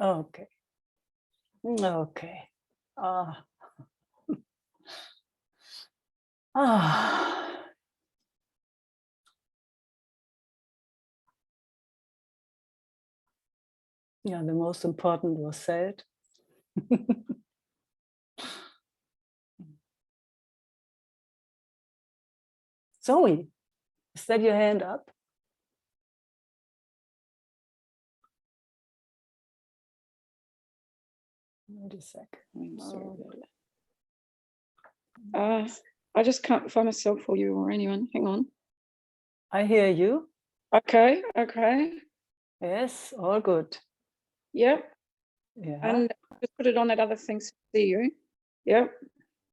Okay. Okay. Ah. Ah. Yeah, the most important was said. Zoe, is that your hand up? Wait a sec. I'm sorry about that. I just can't find myself or you or anyone. Hang on. I hear you. Okay. Yes, all good. Yep. Yeah. And just put it on that other thing so I see you. Yep.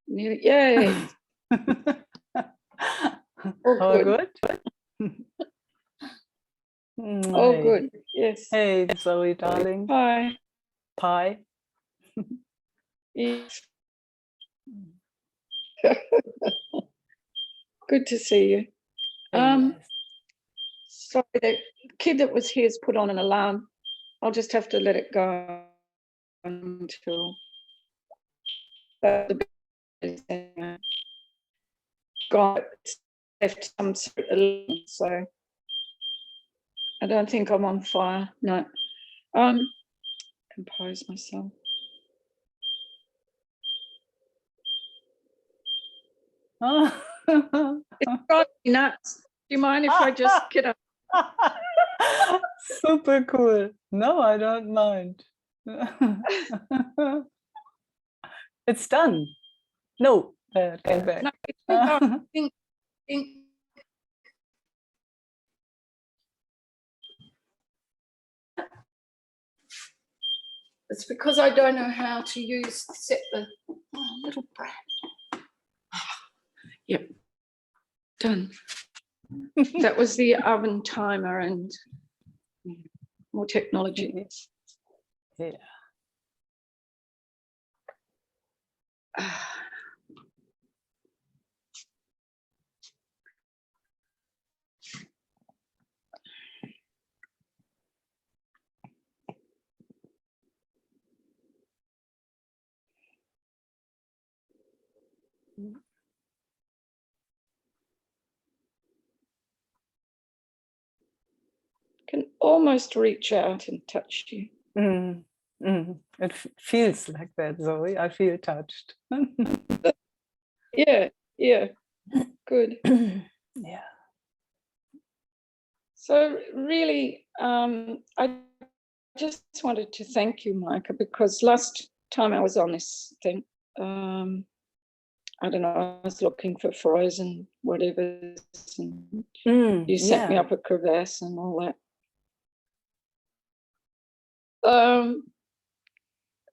Yay. All good? All Hey. good. Yes. Hey, Zoe, darling. Hi. Pie. Yes. Good to see you. Yes. Sorry, the kid that was here has put on an alarm. I'll just have to let it go until the got left some sort of alarm, so I don't think I'm on fire. No. Compose myself. It's got me nuts. Do you mind if I just get up? Super cool. No, I don't mind. It's done. No, came back. No, think. It's because I don't know how to set the little brat. Yep, done. That was the oven timer and more technology. Yeah. Can almost reach out and touch you. It feels like that, Zoe. I feel touched. Yeah, good. Yeah. So really, I just wanted to thank you, Meike, because last time I was on this thing, I don't know, I was looking for frozen whatever, and you sent me up a crevasse and all that.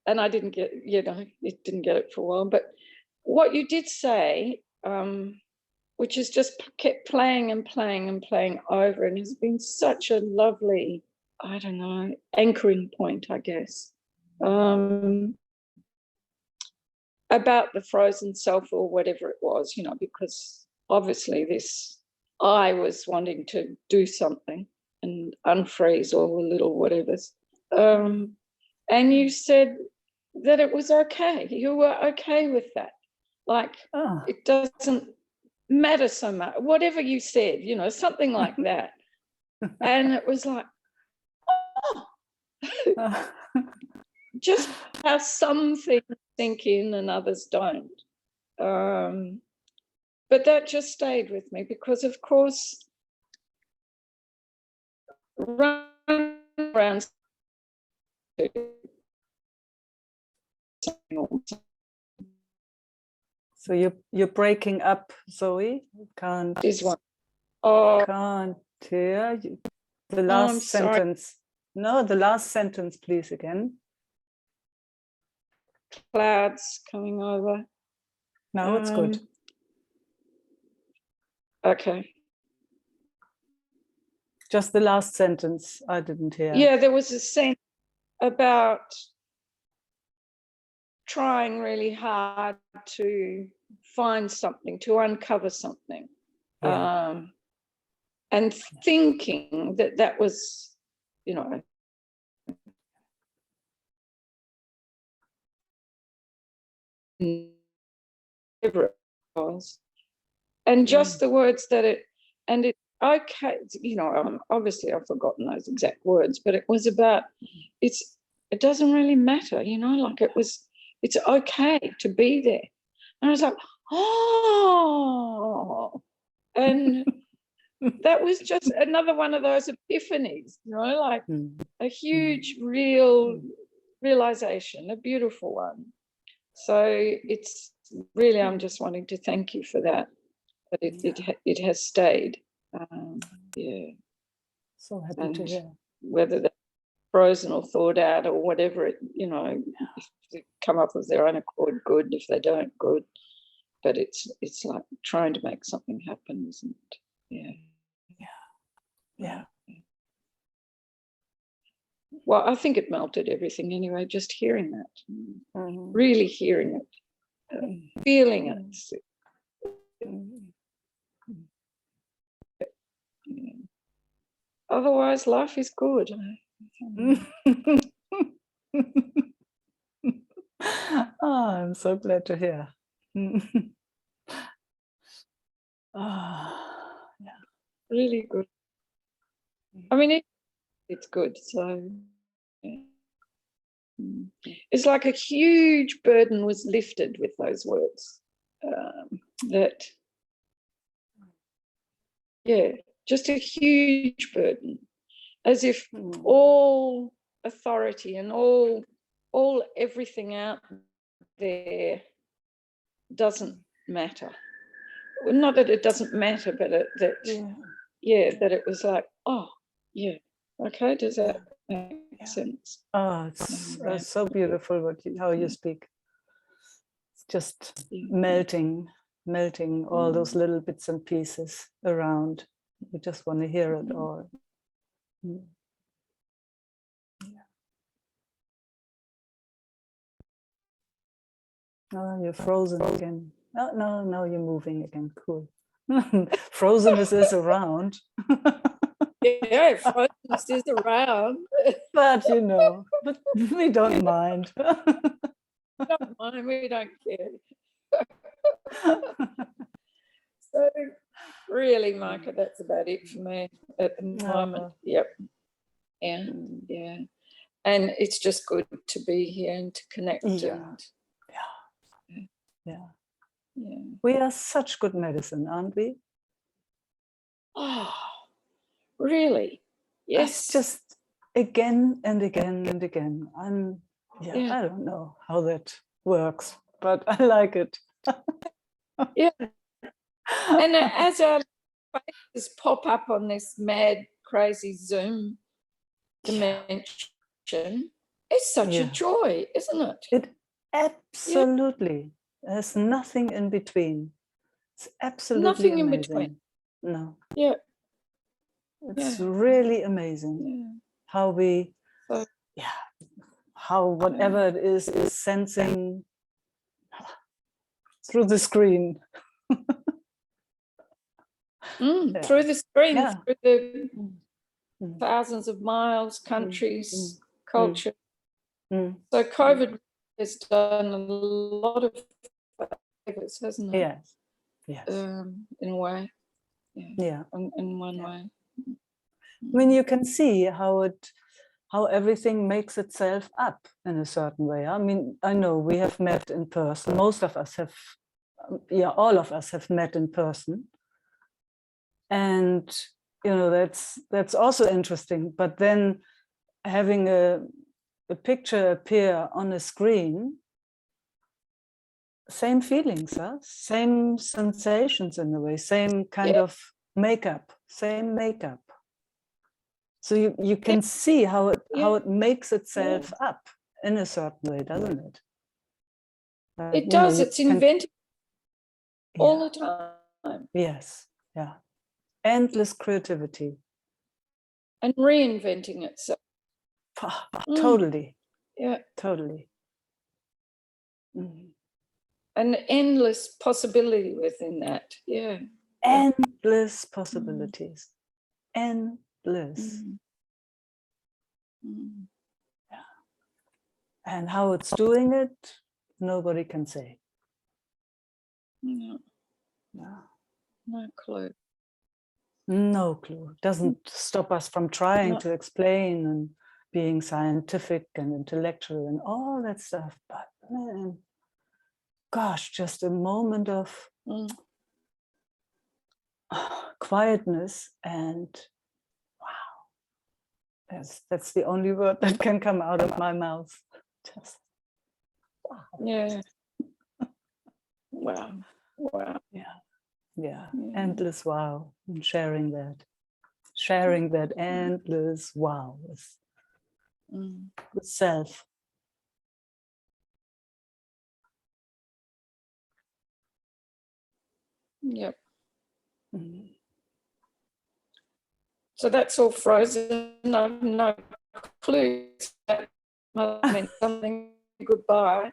And I didn't get, it didn't get it for a while. But what you did say, which is just kept playing and playing and playing over, and has been such a lovely, I don't know, anchoring point, I guess, about the frozen self or whatever it was, because obviously I was wanting to do something and unfreeze all the little whatevers. And you said that it was okay. You were okay with that. Like, it doesn't matter so much. Whatever you said, something like that. And it was like, oh, just how some things sink in and others don't. But that just stayed with me because, of course, running around. So you're breaking up, Zoe. Can't. Is one. Oh, can't hear you. The last sentence. Sorry. No, the last sentence, please, again. Clouds coming over. No, it's good. Okay. Just the last sentence I didn't hear. Yeah, there was a sense about trying really hard to find something, to uncover something. Yeah. And thinking that was, whatever it was, and just the words that it, and it, okay, you know, obviously I've forgotten those exact words, but it was about, it doesn't really matter, you know, like it's okay to be there. And I was like, oh, and that was just another one of those epiphanies, you know, like a huge realization, a beautiful one. So it's really, I'm just wanting to thank you for that, but it has stayed. Yeah. So happy to hear. Whether they're frozen or thawed out or whatever, it, you know, if they come up with their own accord, good. If they don't, good. But it's like trying to make something happen, isn't it? Yeah. Yeah. Well, I think it melted everything anyway, just hearing that, really hearing it, feeling it. Yeah. Otherwise, life is good. Oh, I'm so glad to hear. Yeah. Really good. I mean, it's good. So yeah. It's like a huge burden was lifted with those words. That, yeah, just a huge burden, as if all authority and all everything out there doesn't matter. Not that it doesn't matter, but that it was like, oh yeah, okay, does that make sense? Oh, it's so beautiful how you speak. It's just melting all those little bits and pieces around. You just want to hear it all. Oh, you're frozen again. Oh, no, you're moving again. Cool. Frozenness is around. Yeah, frozenness is around. But you know, but we don't mind. We don't mind, we don't care. So really, Meike, that's about it for me at the moment. Yep. And yeah. And it's just good to be here and to connect. Yeah. We are such good medicine, aren't we? Oh, really? Yes. That's just again and again and again. I don't know how that works, but I like it. Yeah. And as our faces pop up on this mad, crazy Zoom dimension, it's such a joy, isn't it? It absolutely. There's nothing in between. It's absolutely nothing amazing. In between. No. Yeah. It's really amazing how we, how whatever it is sensing through the screen. Through the screen, through the thousands of miles, countries, culture. So COVID has done a lot of favors, hasn't it? Yes. In a way. Yeah. In one way. I mean, you can see how everything makes itself up in a certain way. I mean, I know we have met in person. Most of us have, all of us have met in person. And, you know, that's also interesting. But then having a picture appear on a screen, same feelings, same sensations in a way, same kind of makeup, same makeup. So you can see how it makes itself up in a certain way, doesn't it? It does. It's invented all the time. Yes. Yeah. Endless creativity. And reinventing itself. Totally. Yeah. Totally. An endless possibility within that. Yeah. Endless possibilities. Endless. Yeah. And how it's doing it, nobody can say. No, No, no clue. no clue. Doesn't stop us from trying No. to explain and being scientific and intellectual and all that stuff. But man, gosh, just a moment of quietness, and wow, that's the only word that can come out of my mouth. Just wow. Yeah. Wow. Wow. Yeah. Endless wow. And sharing that endless wow with self. Yep. Mm. So that's all frozen. No clues. That must mean something. Goodbye.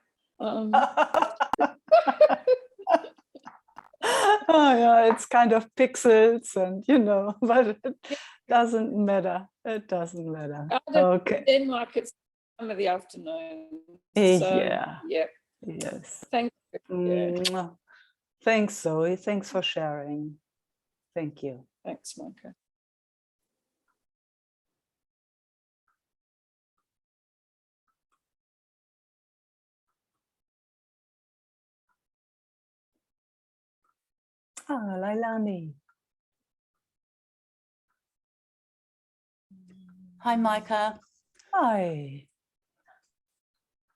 Oh yeah, it's kind of pixels and but it doesn't matter. It doesn't matter. Okay. Denmark, it's time of the afternoon. So, Yeah. yeah. Yes. Thank you. Yeah. Thanks, Zoe. Thanks for sharing. Thank you. Thanks, Meike. Ah, Lailani. Hi, Meike. Hi.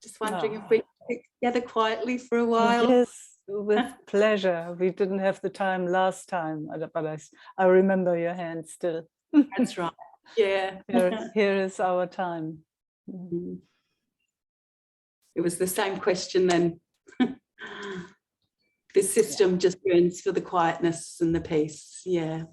Just wondering if we could sit together quietly for a while. Yes, with pleasure. We didn't have the time last time, but I remember your hand still. That's right. Yeah. Here is our time. It was the same question then. This system just yearns for the quietness and the peace. Yeah.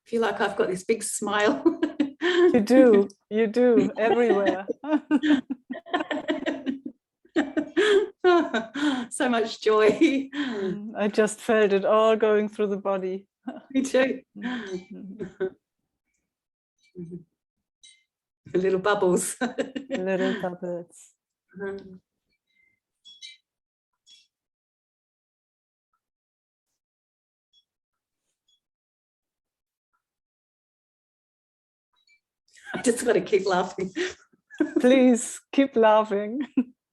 I feel like I've got this big smile. You do, everywhere. So much joy. I just felt it all going through the body. Me too. Little bubbles. Little bubbles. I just got to keep laughing. Please keep laughing.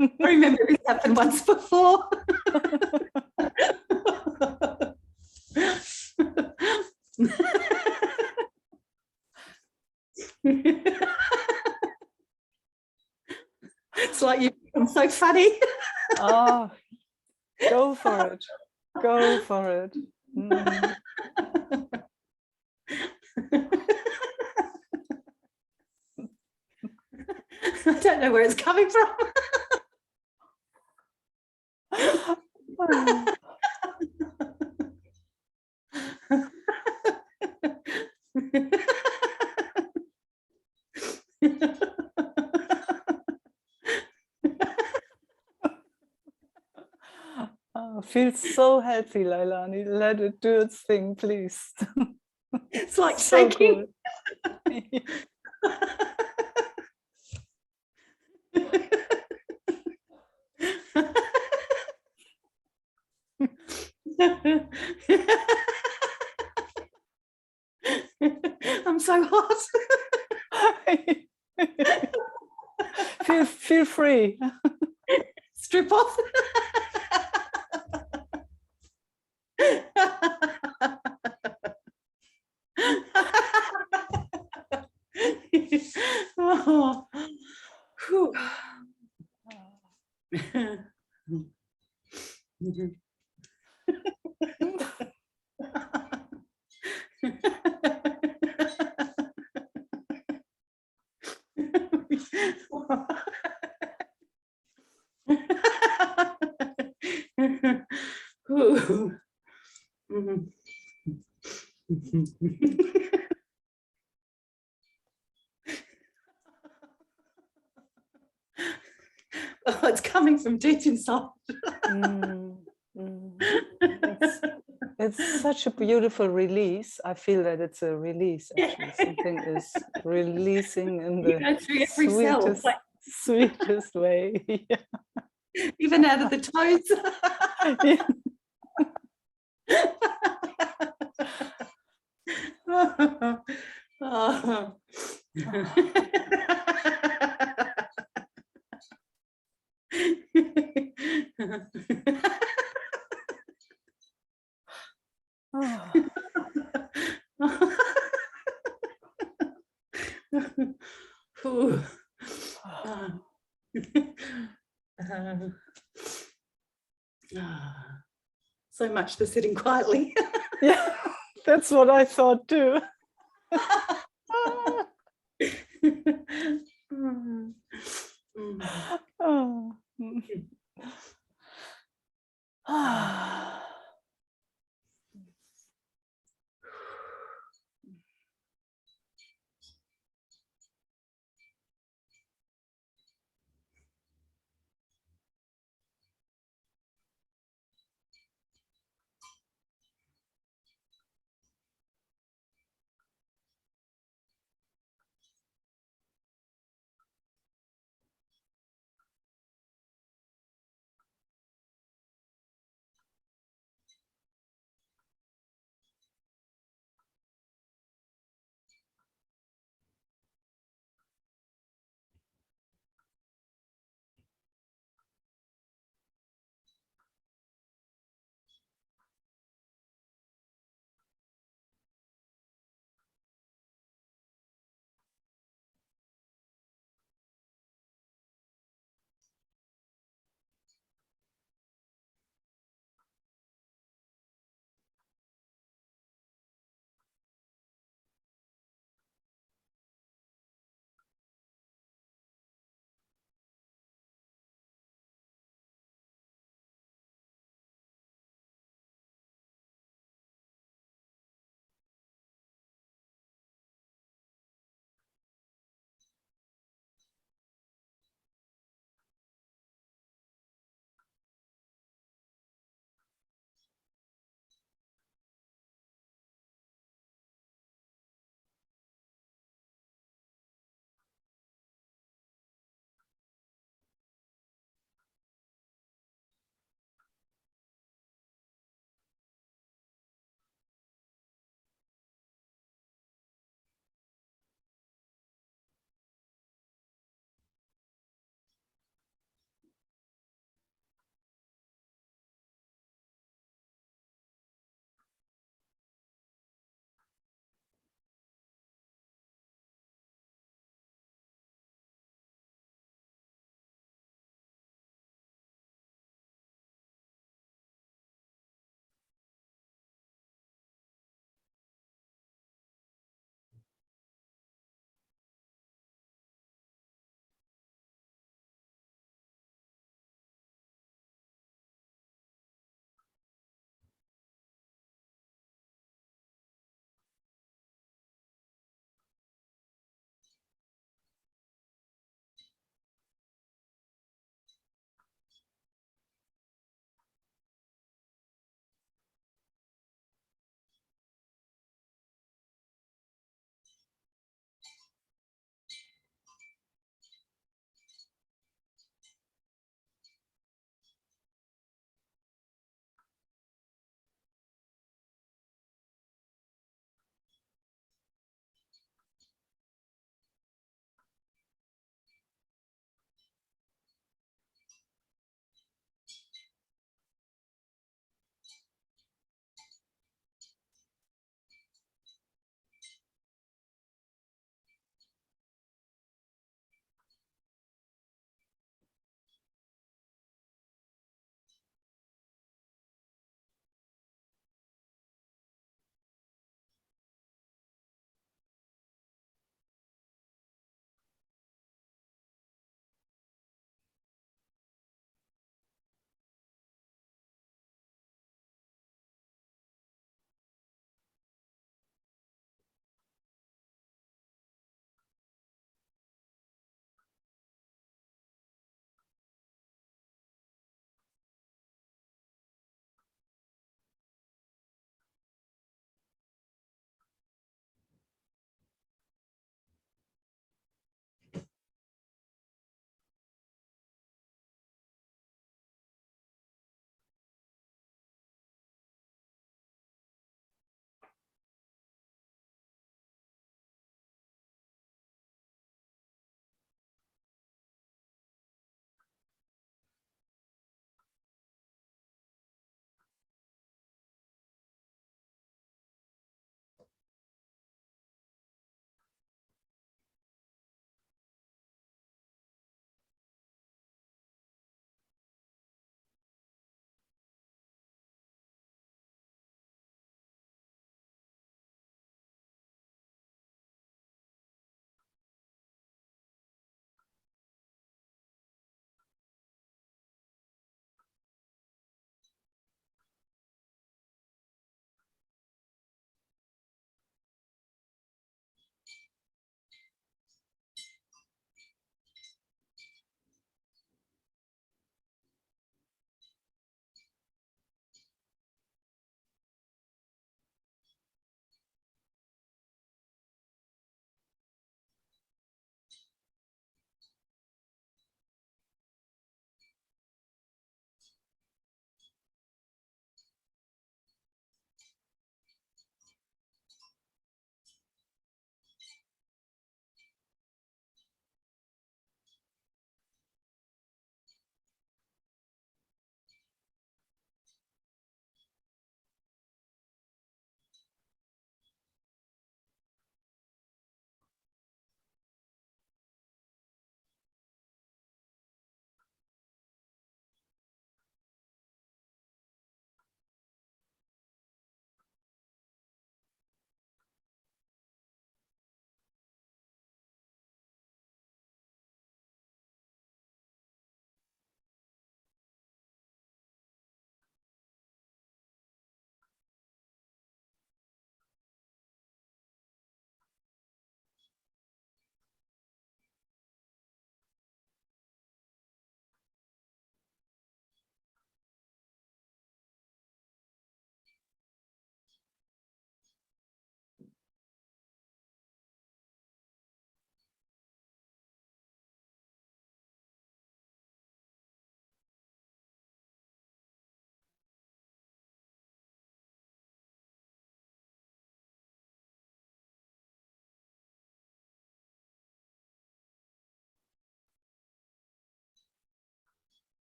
I remember this happened once before. It's like you've become so funny. Oh, go for it. Go for it. I don't know where it's coming from. Oh, feels so healthy, Lailani. Let it do its thing, please. It's like so shaking. Cool. I'm so hot. feel free. Strip off. Oh. Ooh. Mhm. Oh, it's coming from deep inside. It's such a beautiful release. I feel that it's a release, actually. Something is releasing in You go the through every cell, sweetest, like, sweetest way. even out of the toes. Oh. Ooh. So much for sitting quietly. Yeah, that's what I thought too. Oh.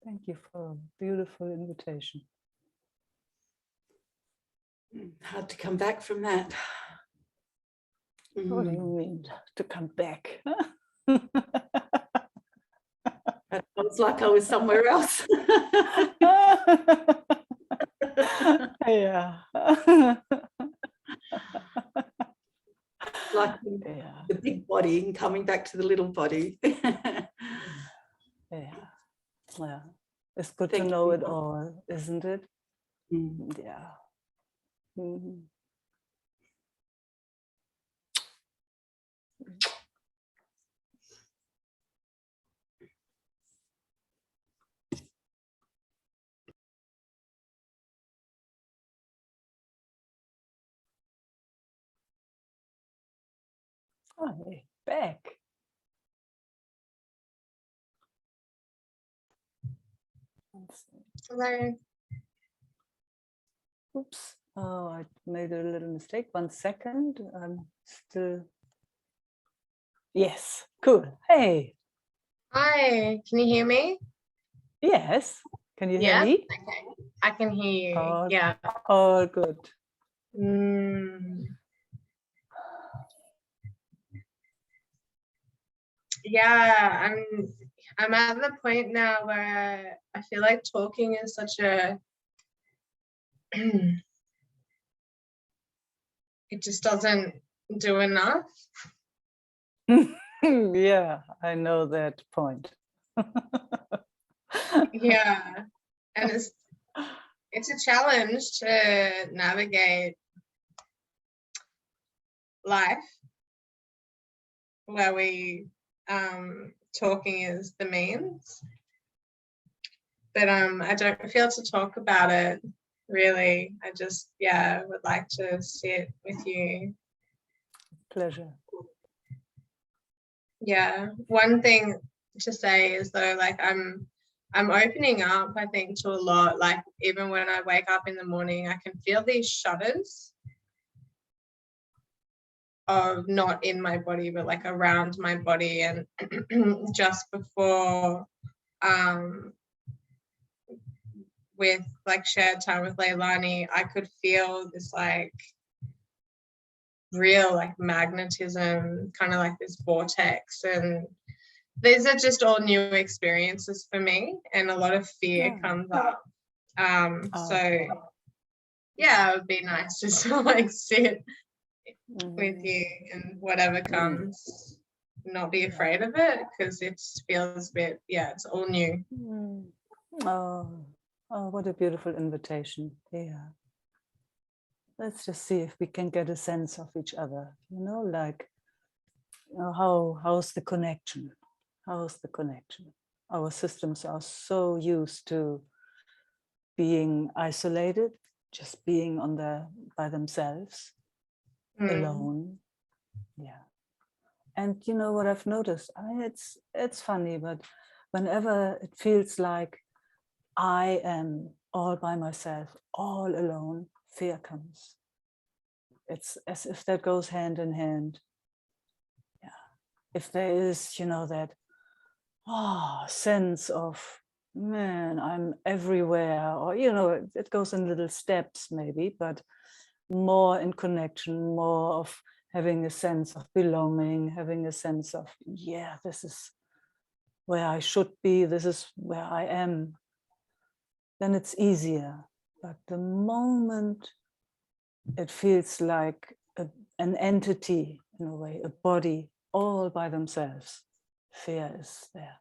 Thank you for a beautiful invitation. Hard to come back from that. What do you mean to come back? It was like I was somewhere else. Yeah. Like Yeah. the big body and coming back to the little body. Yeah. Yeah. It's good to know it all, isn't it? Yeah. Mm-hmm. Hi, back. Hello. Oops. Oh, I made a little mistake. 1 second. I'm still. Yes. Cool. Hey. Hi. Can you hear me? Yes. Can you hear Yeah. me? Okay. I can hear you. Oh, yeah. All good. Yeah. I'm at the point now where I feel like talking is such a. It just doesn't do enough. Yeah, I know that point. Yeah. And it's a challenge to navigate life where we talking is the means. But I don't feel to talk about it really. I just would like to sit with you. Pleasure. Yeah. One thing to say is though, like I'm opening up, I think, to a lot. Like even when I wake up in the morning, I can feel these shudders of not in my body, but like around my body. And just before with like shared time with Leilani, I could feel this like real like magnetism, kind of like this vortex. And these are just all new experiences for me, and a lot of fear comes up. So yeah, it would be nice just to like sit with you and whatever comes, not be afraid of it, because it feels a bit, it's all new. Oh, what a beautiful invitation. Yeah. Let's just see if we can get a sense of each other, like how's the connection? How's the connection? Our systems are so used to being isolated, just being by themselves, alone. Yeah. And you know what I've noticed? It's funny, but whenever it feels like I am all by myself, all alone, fear comes. It's as if that goes hand in hand. Yeah. If there is, that sense of, man, I'm everywhere, or, it goes in little steps maybe, but more in connection, more of having a sense of belonging, having a sense of, this is where I should be, this is where I am, then it's easier. But the moment it feels like an entity, in a way, a body, all by themselves, fear is there.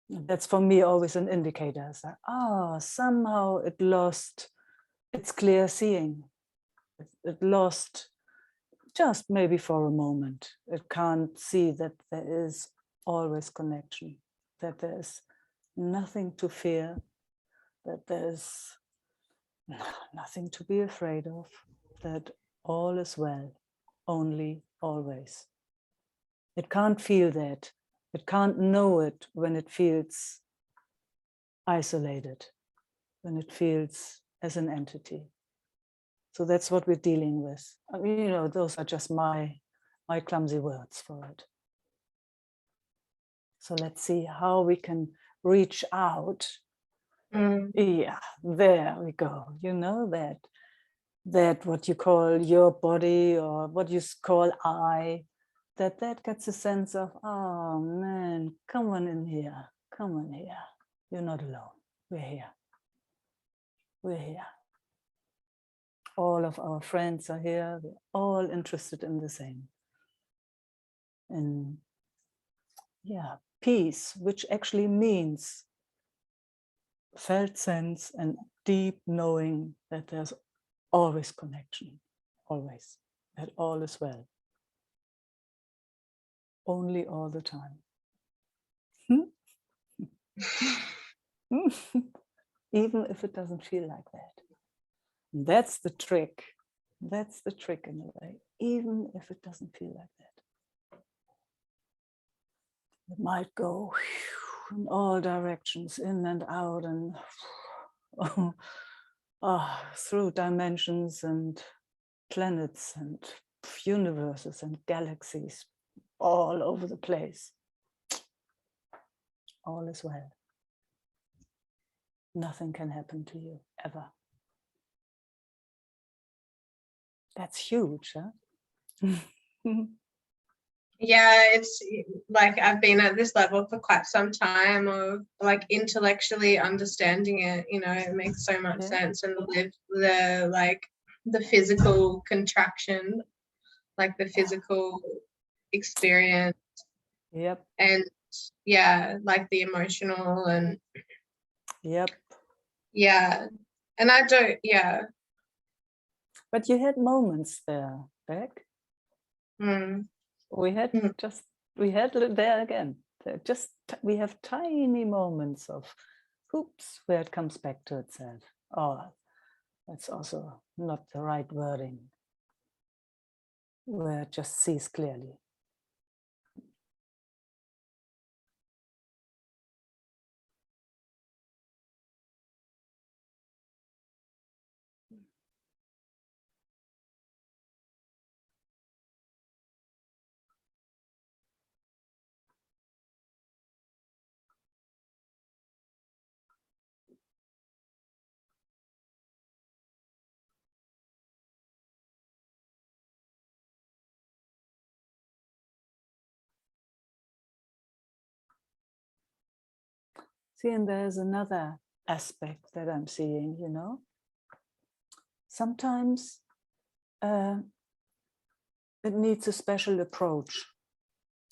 That's for me always an indicator. It's like, somehow it lost its clear seeing. It lost just maybe for a moment. It can't see that there is always connection, that there's nothing to fear, that there's nothing to be afraid of, that all is well, only always. It can't feel that. It can't know it when it feels isolated, when it feels as an entity. So that's what we're dealing with. I mean, those are just my clumsy words for it. So let's see how we can reach out. Mm. Yeah, there we go. You know that what you call your body or what you call I, that gets a sense of, oh man, come on in here. Come on here. You're not alone. We're here. We're here. All of our friends are here. We're all interested in the same. And yeah, peace, which actually means felt sense and deep knowing that there's always connection, always, that all is well. Only all the time. Even if it doesn't feel like that. That's the trick. That's the trick in a way, even if it doesn't feel like that. It might go in all directions, in and out, and through dimensions and planets and universes and galaxies all over the place. All is well. Nothing can happen to you, ever. That's huge, huh? Yeah, it's like I've been at this level for quite some time of like intellectually understanding it, you know, it makes so much sense. And the physical contraction, like the physical experience. Yep. And yeah, like the emotional and yep. Yeah. And I don't, yeah. But you had moments there, Beck. Mm. We had there again. We have tiny moments of, oops, where it comes back to itself. Oh, that's also not the right wording. Where it just sees clearly. See, and there's another aspect that I'm seeing, you know. Sometimes it needs a special approach.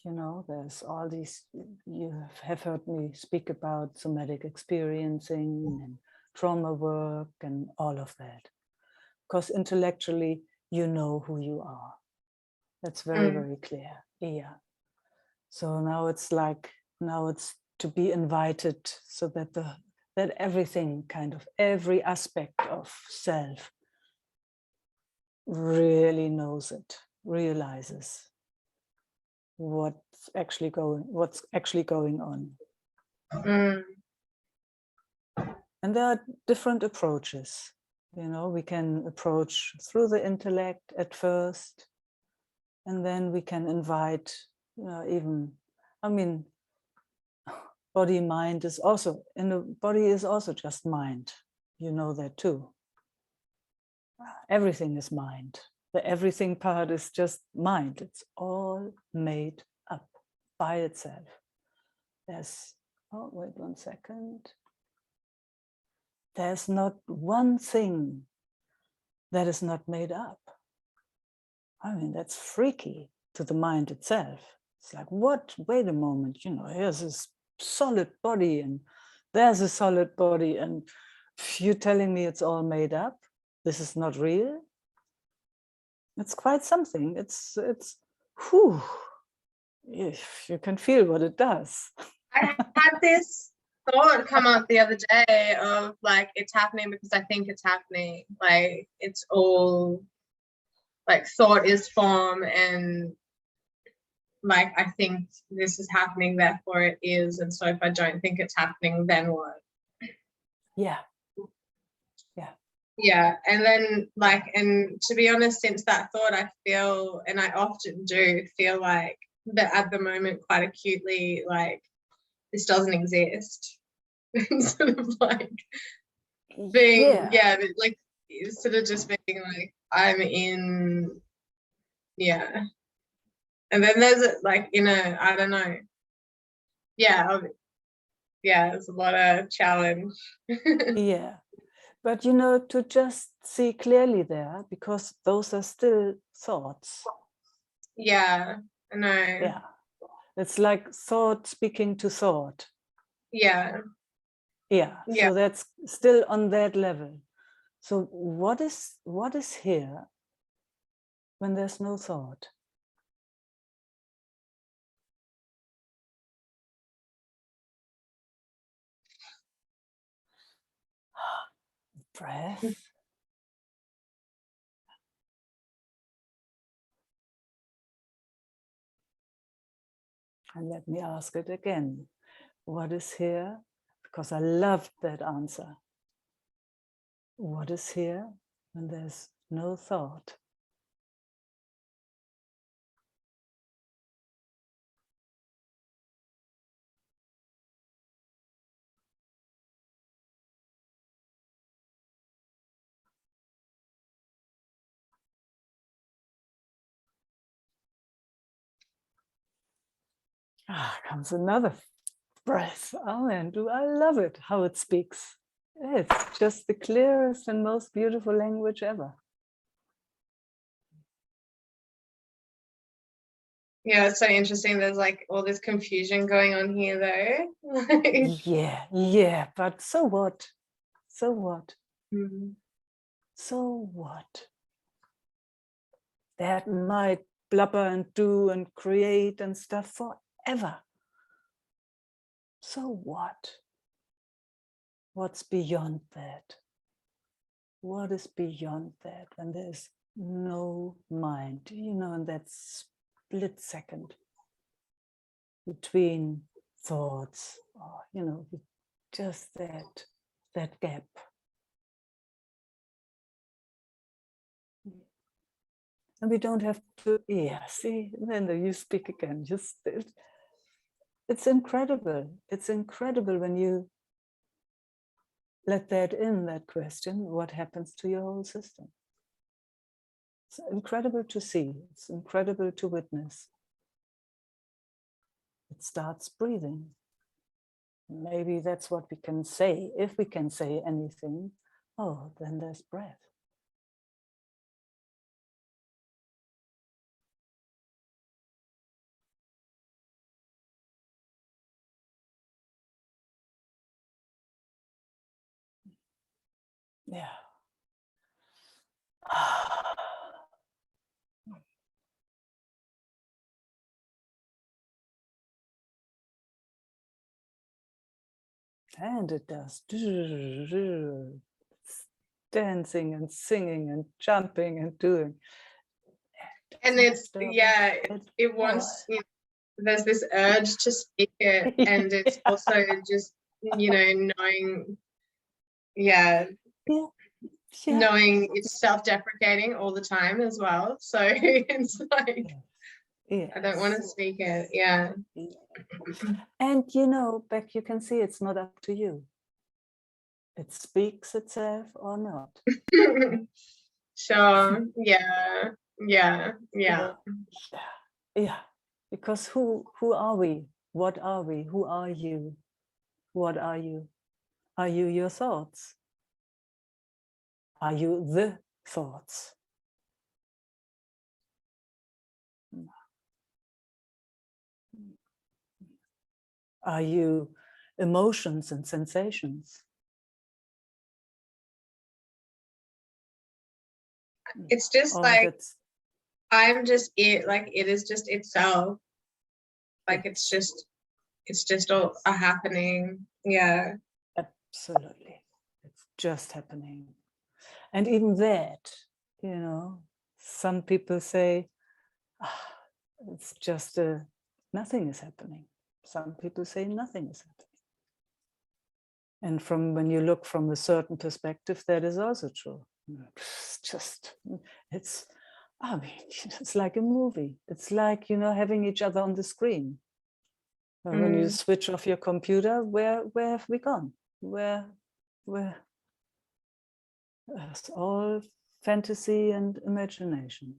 You know, there's all these, you have heard me speak about somatic experiencing and trauma work and all of that. Because intellectually, you know who you are. That's very, very clear. Yeah. So now it's to be invited so that everything, kind of every aspect of self really knows it, realizes what's actually going on. And there are different approaches. You know, we can approach through the intellect at first, and then we can invite, you know, even, I mean, body mind is also, and the body is also just mind. You know that too. Everything is mind. The everything part is just mind. It's all made up by itself. There's, oh, wait 1 second. There's not one thing that is not made up. I mean, that's freaky to the mind itself. It's like, what? Wait a moment, you know, here's this solid body and there's a solid body, and you're telling me it's all made up? This is not real? It's quite something. It's whew, if you can feel what it does. I had this thought come up the other day of like, it's happening because I think it's happening. Like, it's all like thought is form, and like I think this is happening, therefore it is. And so if I don't think it's happening, then what? Yeah. Yeah. And then like, and to be honest, since that thought, I feel, and I often do feel like that at the moment quite acutely, like this doesn't exist. Sort of like being, like sort of just being like, I'm in, and then there's like I don't know, it's a lot of challenge. Yeah, but to just see clearly there, because those are still thoughts. Yeah, I know. Yeah, it's like thought speaking to thought. Yeah. So that's still on that level. So what is here when there's no thought? Breath. And let me ask it again. What is here? Because I loved that answer. What is here when there's no thought? Comes another breath. Oh, and do I love it how it speaks. It's just the clearest and most beautiful language ever. Yeah, it's so interesting. There's like all this confusion going on here though. Yeah, but so what? So what? Mm. So what? That might blubber and do and create and stuff forever. So what? What's beyond that? What is beyond that when there's no mind, in that split second between thoughts, or, just that gap. And we don't have to, see, then you speak again. It's incredible. It's incredible when you let that in, that question, what happens to your whole system. It's incredible to see. It's incredible to witness. It starts breathing. Maybe that's what we can say. If we can say anything, then there's breath. Yeah. And it does. Dancing and singing and jumping and doing. And it's, it wants, there's this urge to speak it. And it's also just, knowing, knowing it's self-deprecating all the time as well. So it's like, I don't want to speak it. Yeah. And Beck, you can see it's not up to you. It speaks itself or not. Sure. Yeah. Because who are we? What are we? Who are you? What are you? Are you your thoughts? Are you the thoughts? Are you emotions and sensations? It's just like, I'm just it, like it is just itself. Like it's just all a happening. Yeah. Absolutely. It's just happening. And even that, some people say, it's just nothing is happening. Some people say nothing is happening. And when you look from a certain perspective, that is also true. It's like a movie. It's like, having each other on the screen. When you switch off your computer, where have we gone? Where it's all fantasy and imagination.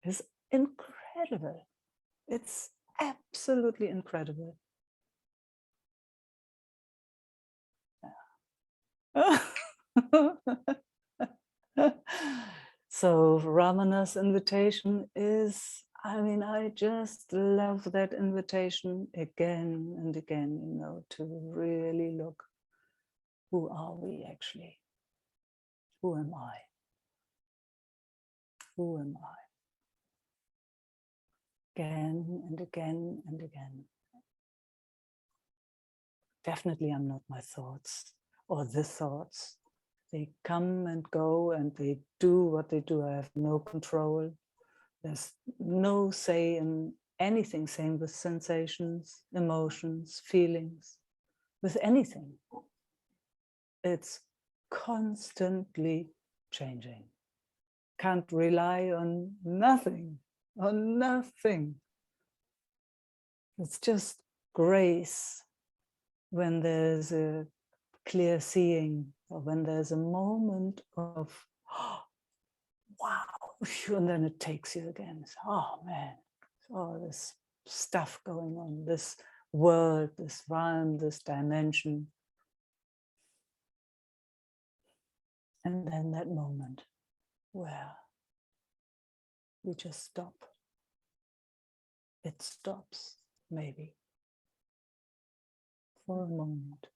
It's incredible. It's absolutely incredible. Yeah. So Ramana's invitation is, I mean, I just love that invitation again and again, you know, to really look, who are we actually? Who am I? Who am I? Again and again and again. Definitely I'm not my thoughts or the thoughts. They come and go and they do what they do. I have no control. There's no say in anything, same with sensations, emotions, feelings, with anything. It's constantly changing. Can't rely on nothing, on nothing. It's just grace when there's a clear seeing, or when there's a moment of, oh, wow, and then it takes you again. Oh man, all this stuff going on, this world, this realm, this dimension. And then that moment where we just stop. It stops, maybe, for a moment.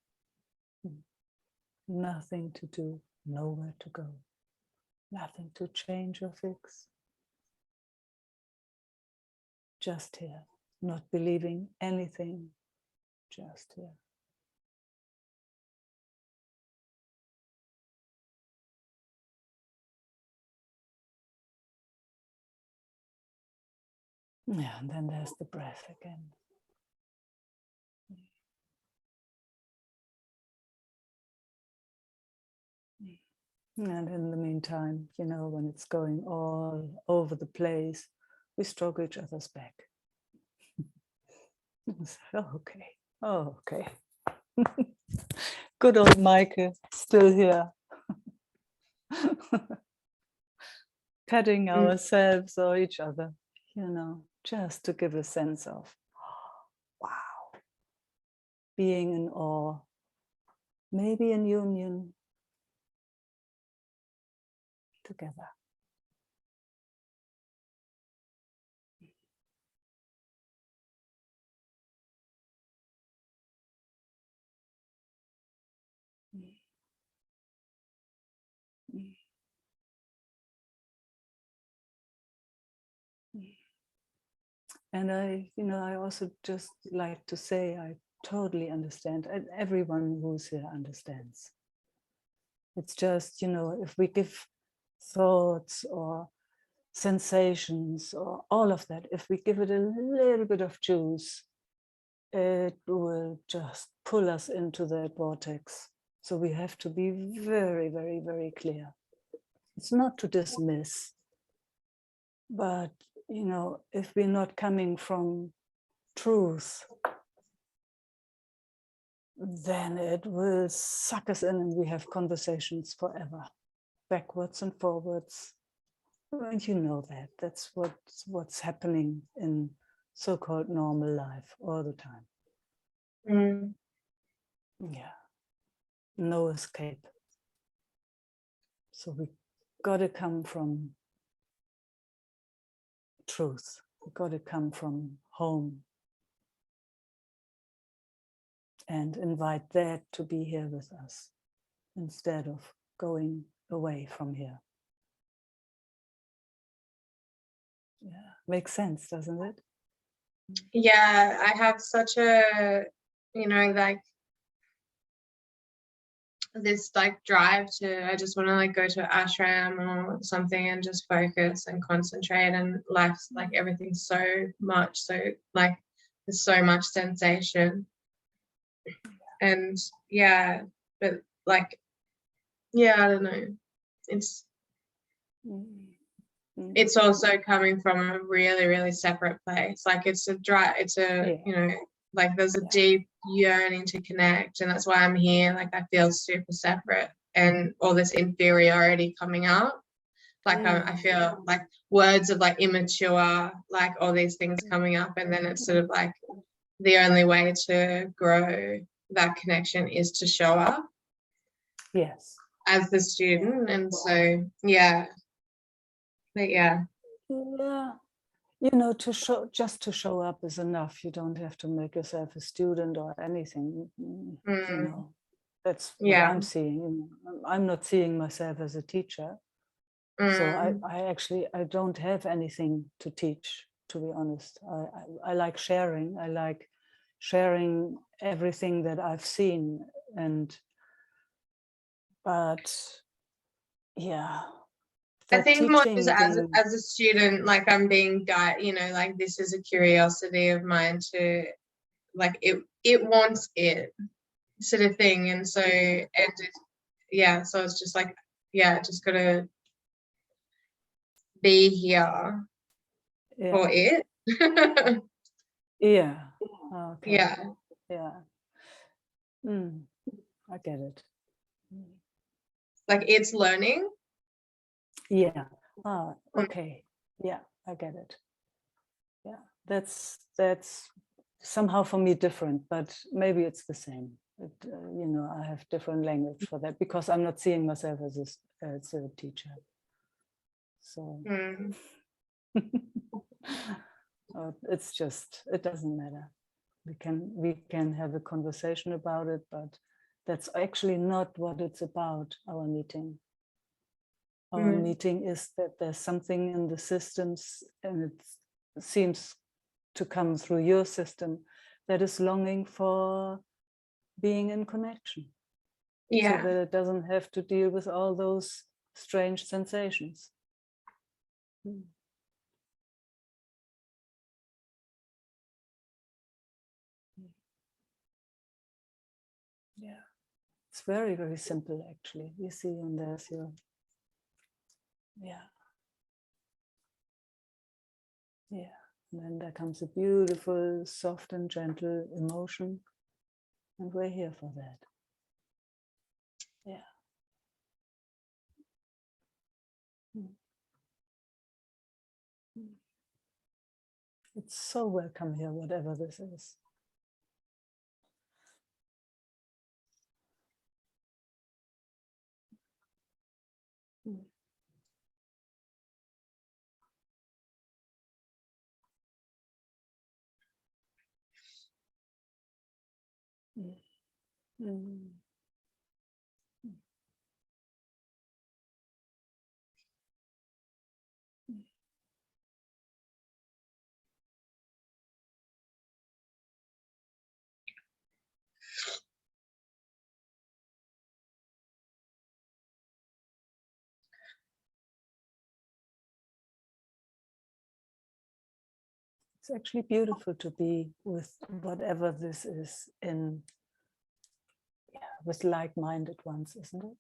Nothing to do, nowhere to go, nothing to change or fix. Just here, not believing anything, just here. Yeah, and then there's the breath again. And in the meantime, you know, when it's going all over the place, we stroke each other's back. Okay, oh, okay. Good old Meike, still here. Petting ourselves or each other, you know, just to give a sense of, wow, being in awe, maybe in union, together. And I also just like to say, I totally understand, and everyone who's here understands. It's just, if we give thoughts or sensations or all of that, if we give it a little bit of juice, it will just pull us into that vortex. So we have to be very, very, very clear. It's not to dismiss, but, if we're not coming from truth, then it will suck us in and we have conversations forever, backwards and forwards. And you know that. That's what's happening in so-called normal life all the time. Yeah. No escape. So we got to come from truth. We got to come from home and invite that to be here with us instead of going away from here. Yeah, makes sense, doesn't it? Yeah, I have such a, this drive to, I just want to go to ashram or something and just focus and concentrate, and life's everything's so much, so there's so much sensation, and yeah, but I don't know, it's it's also coming from a really, really separate place. Like it's a, you know, like there's a deep yearning to connect, and that's why I'm here. Like I feel super separate, and all this inferiority coming up. Like I feel like words of like immature, like all these things coming up, and then it's sort of like the only way to grow that connection is to show up. Yes. As the student, and so yeah. But yeah. Yeah. You know, just to show up is enough. You don't have to make yourself a student or anything. You know, that's what I'm seeing. I'm not seeing myself as a teacher. So I don't have anything to teach, to be honest. I like sharing. I like sharing everything that I've seen. But yeah. I think more just as a student, like I'm being guided, you know, like this is a curiosity of mine to, like it wants it sort of thing. And so, yeah, so it's just like, yeah, just gotta be here for it. Yeah. Okay. Yeah. Yeah. I get it. Like it's learning. Yeah. Okay. Yeah, I get it. Yeah, that's somehow for me different, but maybe it's the same. You know, I have different language for that because I'm not seeing myself as a teacher. So it's just, it doesn't matter. We can have a conversation about it, but that's actually not what it's about, our meeting. Our meeting is that there's something in the systems, and it seems to come through your system, that is longing for being in connection. Yeah. So that it doesn't have to deal with all those strange sensations. Yeah, it's very, very simple actually. You see, and there's your, yeah. And then there comes a beautiful, soft and gentle emotion, and we're here for that. Yeah. It's so welcome here, whatever this is. It's actually beautiful to be with whatever this is with like-minded ones, isn't it?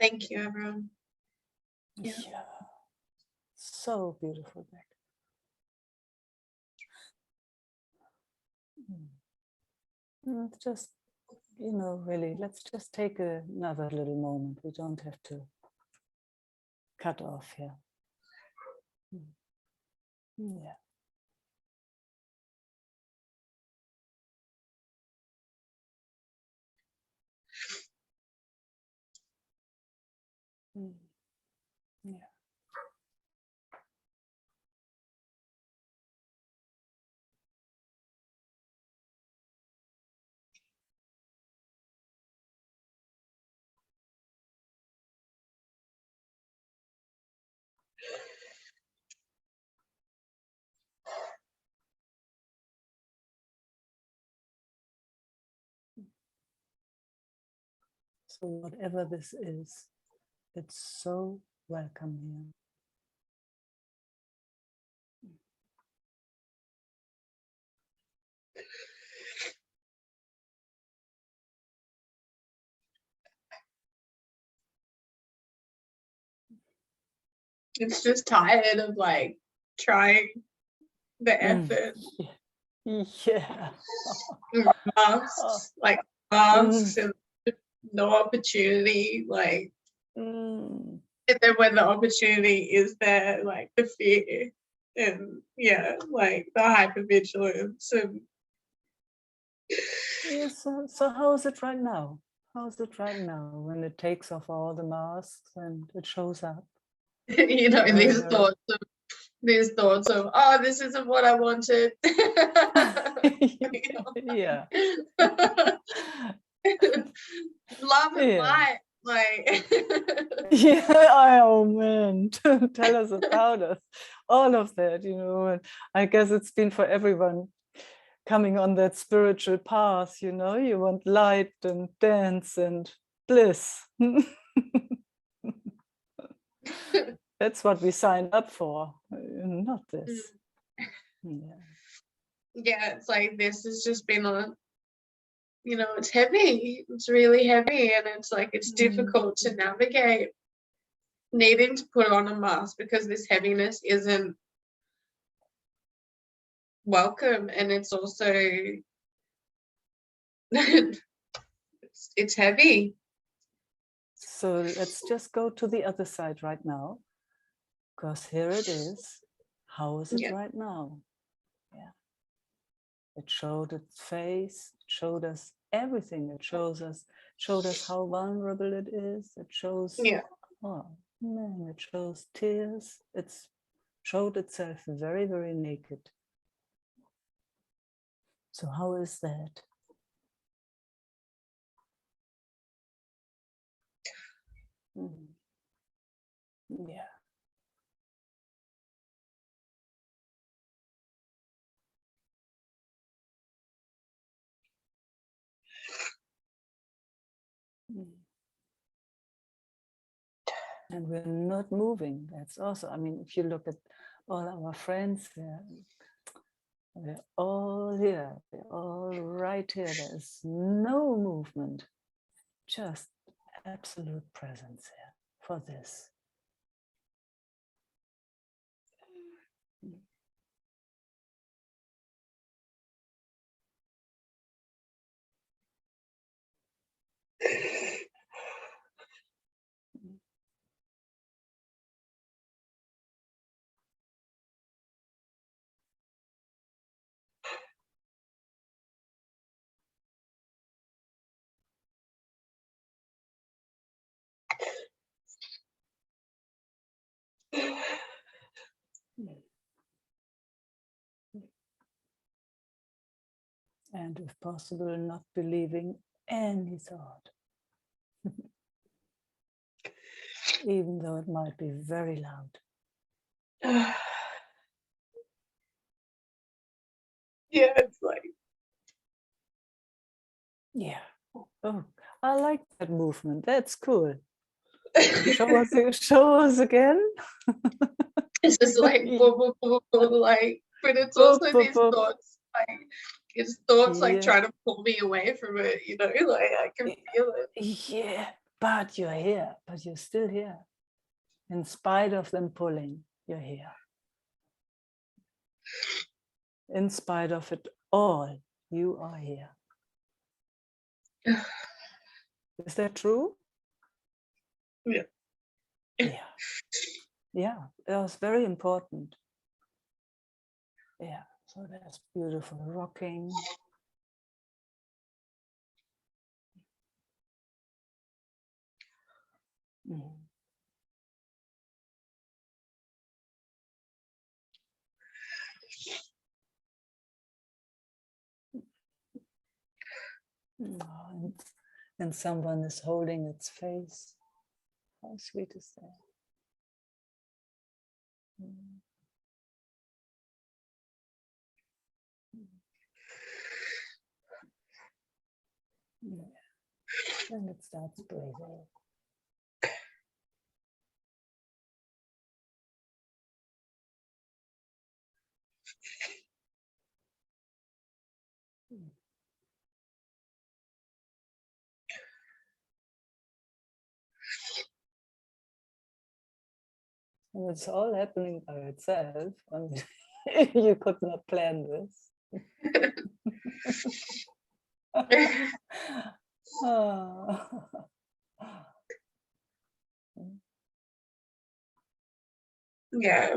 Thank you, everyone. Yeah. So beautiful, Beck. Just, you know, really, let's just take another little moment. We don't have to cut off here. Yeah. Yeah. So whatever this is, it's so welcome here. it's just tired of like trying the effort. Yeah. Masks, like masks and no opportunity, like and then when the opportunity is there, like the fear and like the hypervigilance and So how is it right now? How is it right now when it takes off all the masks and it shows up? you know, these thoughts of, oh, this isn't what I wanted. Yeah. Love and light, like yeah, oh man, tell us about it. All of that, you know, and I guess it's been for everyone coming on that spiritual path, you know, you want light and dance and bliss. That's what we signed up for, not this. Yeah, it's like this has just been you know, it's heavy. It's really heavy, and it's like it's difficult to navigate needing to put on a mask because this heaviness isn't welcome, and it's also it's heavy. So let's just go to the other side right now, because here it is. How is it right now? Yeah. It showed its face, it showed us everything. It showed us how vulnerable it is. It shows, oh man, it shows tears. It's showed itself very, very naked. So how is that? Yeah. And we're not moving. That's also, I mean, if you look at all our friends here, they're all here. They're all right here. There's no movement, just absolute presence here for this. And if possible, not believing any thought, even though it might be very loud. Yeah, it's like. Yeah. Oh, I like that movement. That's cool. Show us again. It's just like, like, but it's also these thoughts, like, it's thoughts like trying to pull me away from it, you know, like I can feel it. Yeah, but you're here, but you're still here. In spite of them pulling, you're here. In spite of it all, you are here. Is that true? Yeah. Yeah. Yeah, that was very important. Yeah, so that's beautiful rocking. And someone is holding its face. How sweet is that? And it starts breathing. It's all happening by itself. I mean, you could not plan this. Ah. Yeah.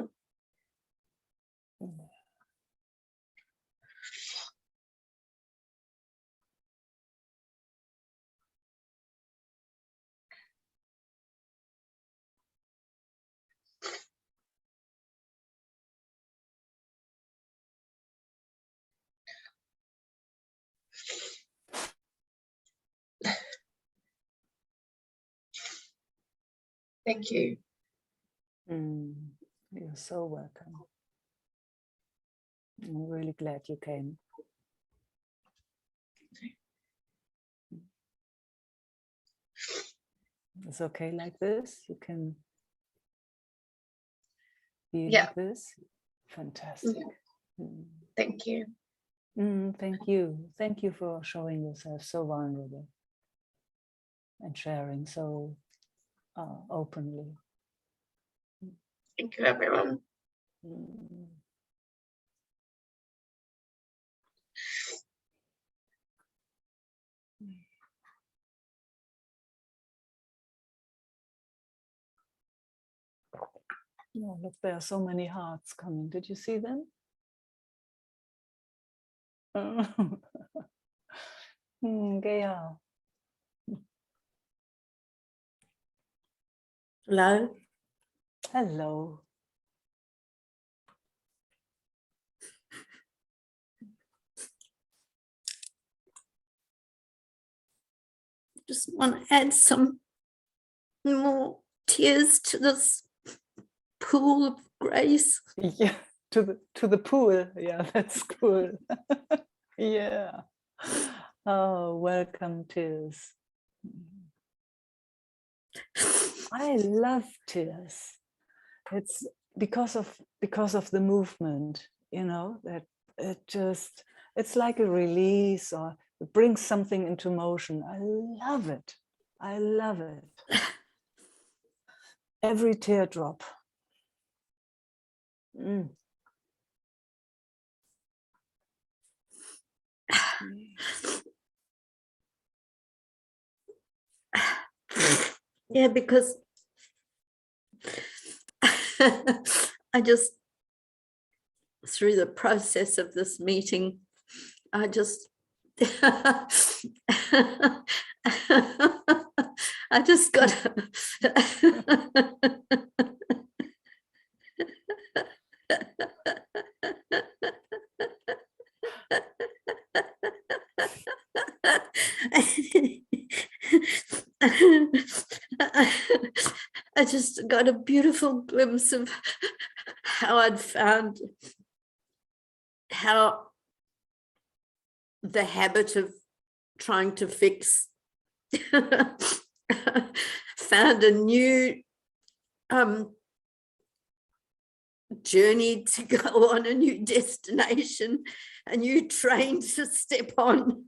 Thank you. You're so welcome. I'm really glad you came. It's okay like this? You can be like this? Fantastic. Thank you. Thank you. Thank you for showing yourself so vulnerable and sharing so openly. Thank you, everyone. Oh, look, there are so many hearts coming. Did you see them? Gaia. Hello. Hello. Just want to add some more tears to this pool of grace. Yeah, to the pool. Yeah, that's cool. Yeah. Oh, welcome, tears. I love tears. It's because of the movement, you know, that it's like a release, or it brings something into motion. I love it. I love it. Every teardrop. Yeah, because I just, through the process of this meeting, I just I just got I just got a beautiful glimpse of how I'd found how the habit of trying to fix found a new journey to go on, a new destination, a new train to step on.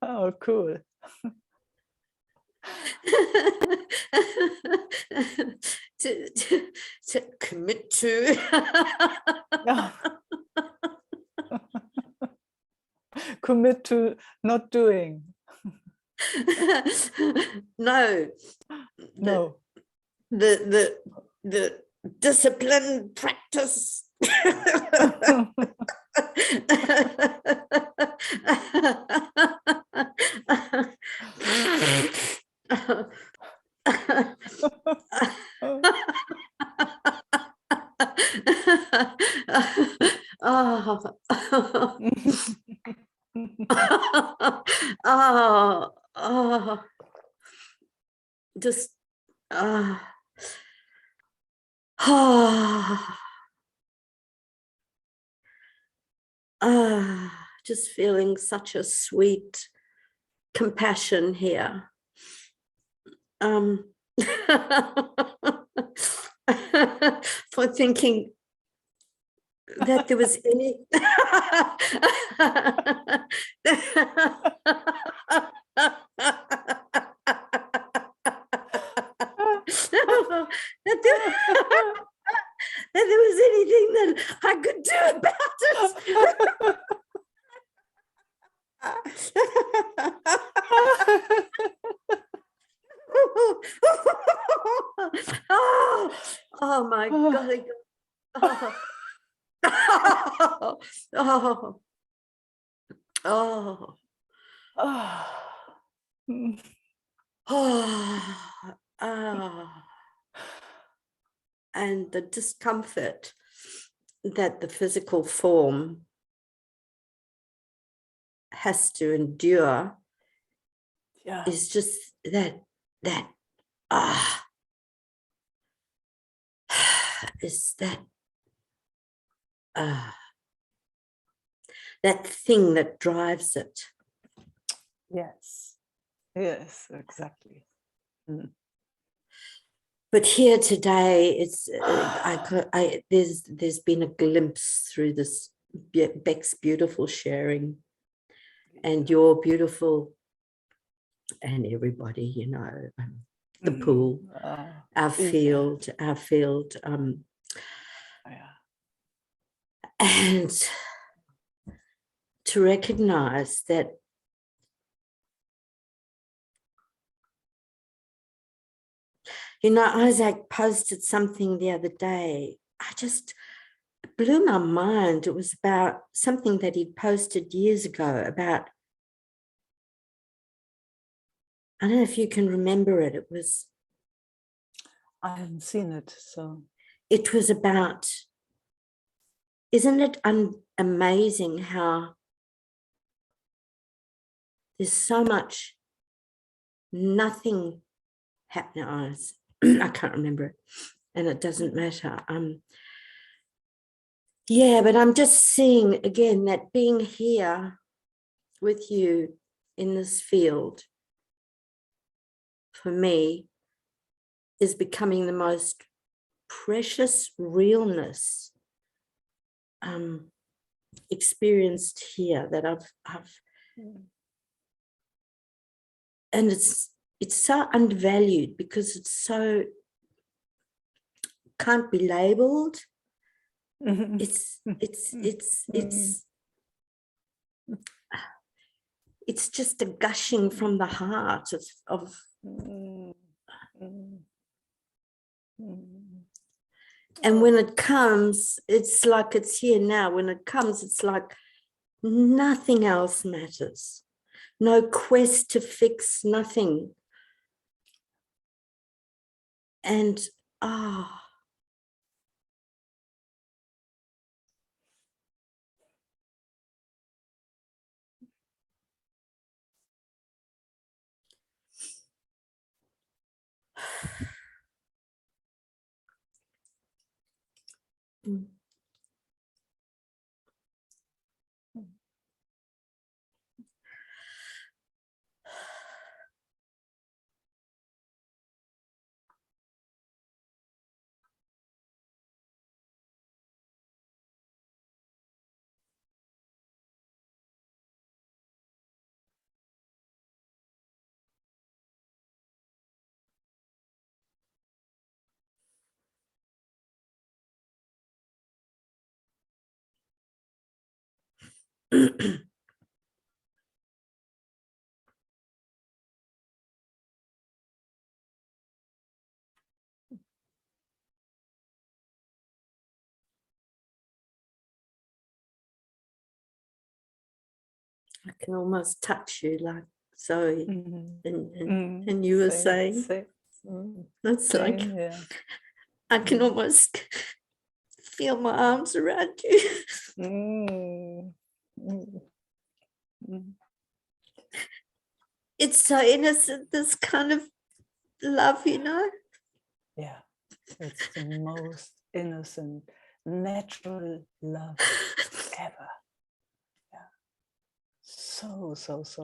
Oh, cool. to commit to. Commit to not doing. No. The discipline practice. Just just feeling such a sweet compassion here. For thinking that there was any Oh my golly. Oh. Oh. Oh. Mm. Oh. Oh. And the discomfort that the physical form has to endure Yeah. is just that is that thing that drives it. Yes. Yes, exactly. Mm. But here today, it's there's been a glimpse through this Beck's beautiful sharing, and your beautiful, and everybody, you know, the pool, our field, Yeah. and to recognize that you know, Isaac posted something the other day. I just blew my mind. It was about something that he'd posted years ago about, I don't know if you can remember it. It was, I haven't seen it, so. It was about, isn't it amazing how there's so much nothing happening. I can't remember it, and it doesn't matter. Yeah, but I'm just seeing again that being here with you in this field for me is becoming the most precious realness experienced here that I've and it's so undervalued because it's so can't be labeled. It's just a gushing from the heart of and when it comes, it's like it's here now. When it comes, it's like nothing else matters. No quest to fix, nothing. And I can almost touch you like Zoe, and you were saying, that's like, I can almost feel my arms around you. It's so innocent, this kind of love, you know? Yeah, it's the most innocent, natural love ever. So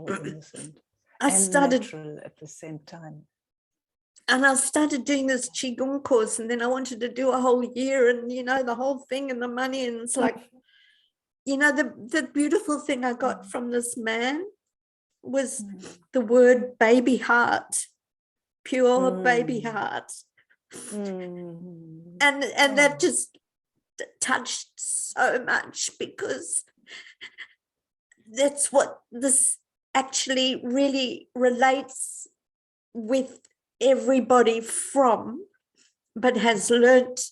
innocent and natural at the same time. And I started doing this Qigong course, and then I wanted to do a whole year and, you know, the whole thing and the money. And it's like, you know, the beautiful thing I got from this man was the word baby heart, pure baby heart. And that just touched so much, because that's what this actually really relates with everybody from, but has learnt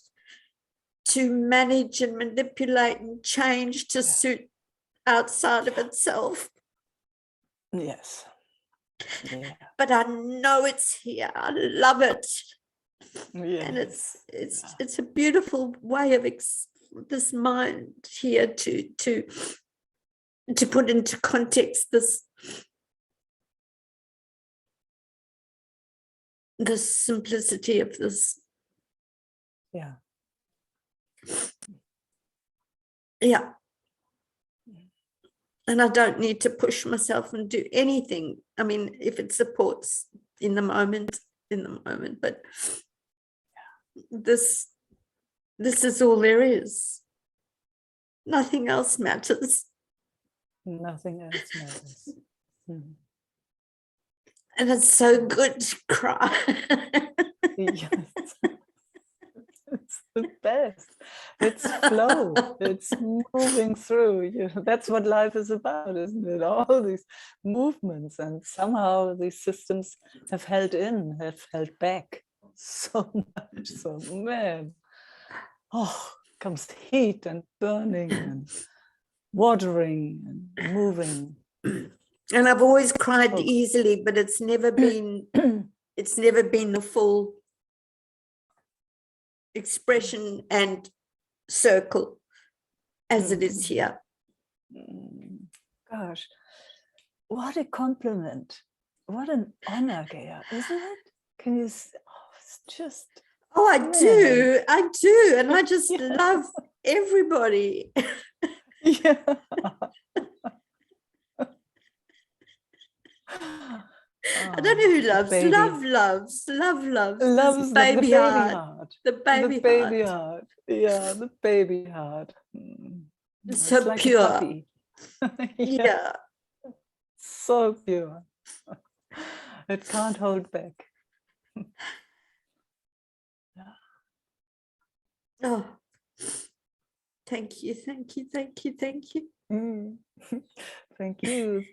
to manage and manipulate and change to suit outside of itself. Yes. Yeah. But I know it's here. I love it. Yes. And it's a beautiful way of this mind here to put into context the simplicity of this. Yeah. Yeah. And I don't need to push myself and do anything. I mean, if it supports in the moment, but this is all there is. Nothing else matters. Nothing else matters. Mhm. And it's so good to cry. Yes. It's the best. It's flow. It's moving through. That's what life is about, isn't it? All these movements, and somehow these systems have held back so much. So, man, comes heat and burning and watering and moving. And I've always cried easily, but it's never been the full expression and circle as it is here. Gosh, what a compliment. What an honor, Gea, isn't it? Can you it's just I do. And I just love everybody. Yeah. I don't know who loves. Loves this the baby heart. heart. The baby heart. Yeah, the baby heart. It's It's so like pure. a puppy. Yeah. So pure. It can't hold back. Oh, thank you. Mm. Thank you.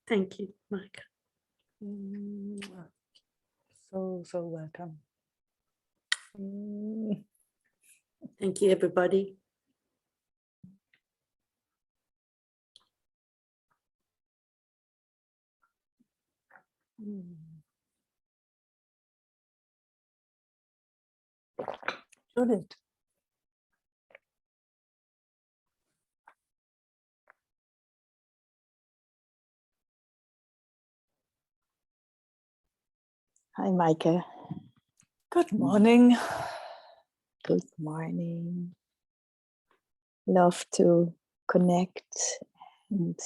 Thank you, Meike. So welcome. Thank you, everybody. Judith. Hi, Meike. Good morning. Good morning. Love to connect. And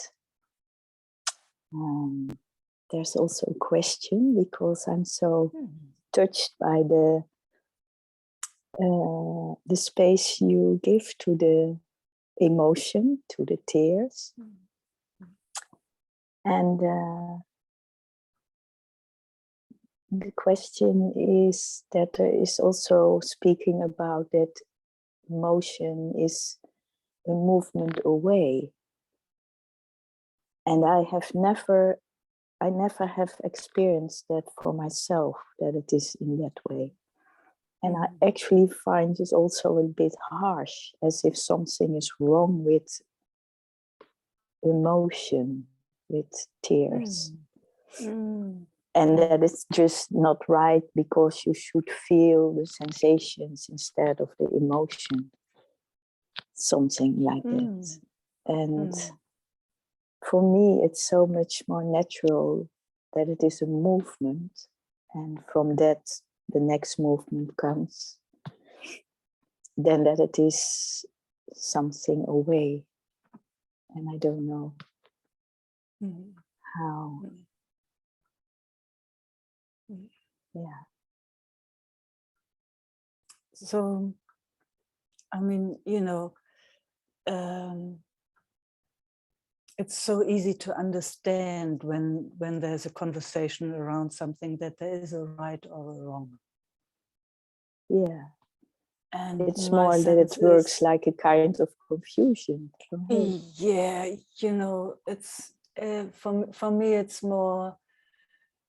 there's also a question, because I'm so touched by the space you give to the emotion, to the tears. And the question is that there is also speaking about that emotion is a movement away. And I never have experienced that for myself, that it is in that way. And I actually find it also a bit harsh, as if something is wrong with emotion, with tears. And that it's just not right, because you should feel the sensations instead of the emotion. Something like that. And for me, it's so much more natural that it is a movement. And from that, the next movement comes. Than that it is something away. And I don't know how. Yeah. So, I mean, you know, it's so easy to understand when there's a conversation around something that there is a right or a wrong. Yeah. And It's my more that it sense works is, like a kind of confusion for me. yeah, you know, it's for me, it's more,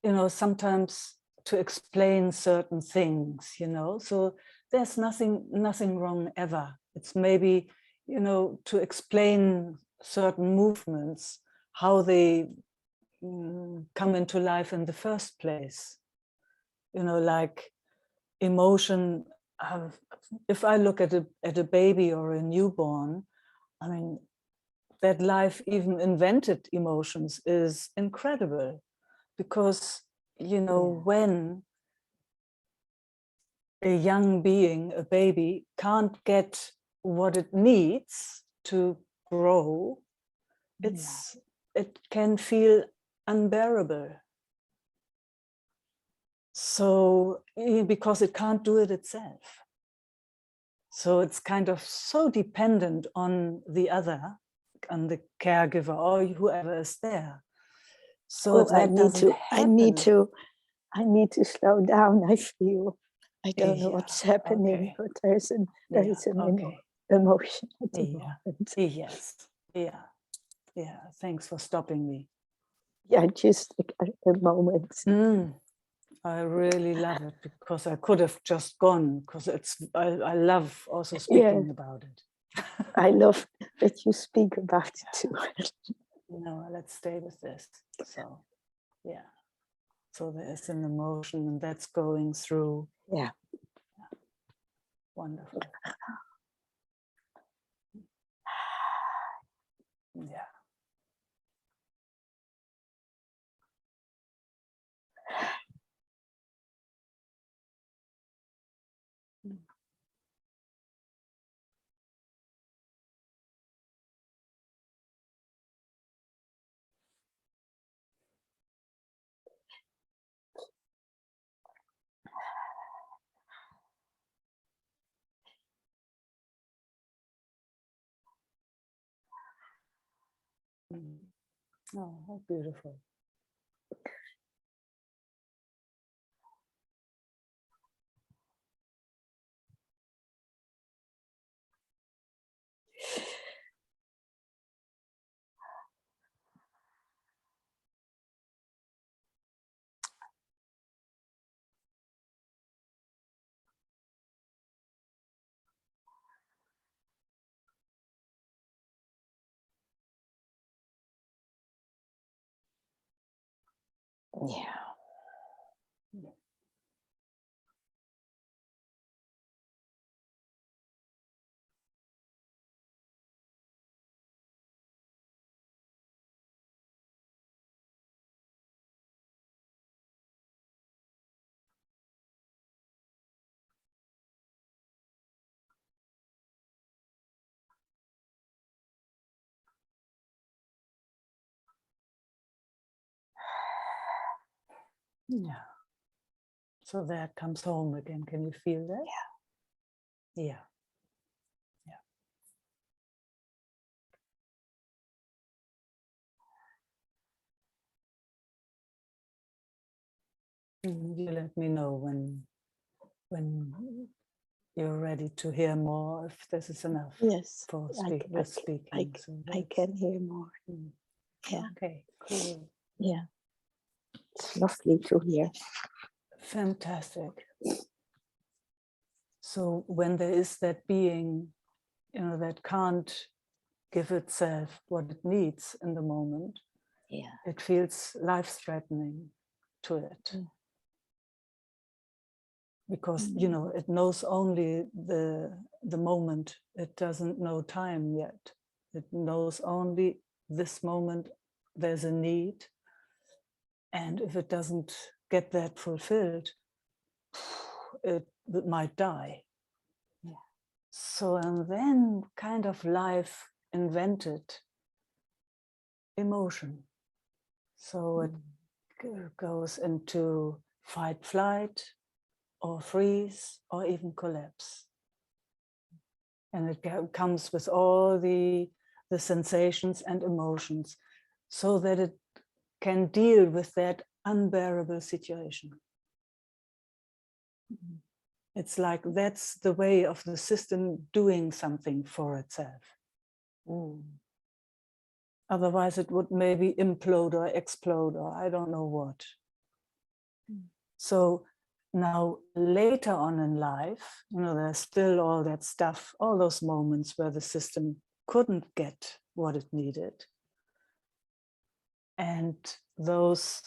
you know, sometimes to explain certain things, you know, so there's nothing wrong ever. It's maybe, you know, to explain certain movements, how they come into life in the first place. You know, like emotion. If I look at a baby or a newborn, I mean, that life even invented emotions is incredible, because, you know, when a young being, a baby, can't get what it needs to grow, it can feel unbearable. So, because it can't do it itself. So it's kind of so dependent on the other, on the caregiver or whoever is there. So if that doesn't happen, I need to slow down. I feel I don't know Yeah, what's happening, okay. but there's an okay. emotion at the Yeah. moment. Yes. Yeah. Yeah. Thanks for stopping me. Yeah, just a moment. I really love it, because I could have just gone, because I love also speaking about it. I love that you speak about it too. No, let's stay with this. So, yeah. So there's an emotion, and that's going through. Yeah. Wonderful. Yeah. Oh, how beautiful. Yeah. Yeah. So that comes home again. Can you feel that? Yeah. Yeah. You let me know when you're ready to hear more, if this is enough. Yes. For speaking. I can hear more. Yeah. Okay, cool. Yeah. It's lovely to hear. Fantastic. So when there is that being, you know, that can't give itself what it needs in the moment, it feels life-threatening to it. Because, you know, it knows only the moment. It doesn't know time yet. It knows only this moment there's a need. And if it doesn't get that fulfilled, it might die. So, and then kind of life invented emotion. So it goes into fight, flight, or freeze or even collapse. And it comes with all the sensations and emotions so that it can deal with that unbearable situation. It's like that's the way of the system doing something for itself. Otherwise it would maybe implode or explode or I don't know what. So now later on in life, there's still all that stuff, all those moments where the system couldn't get what it needed. And those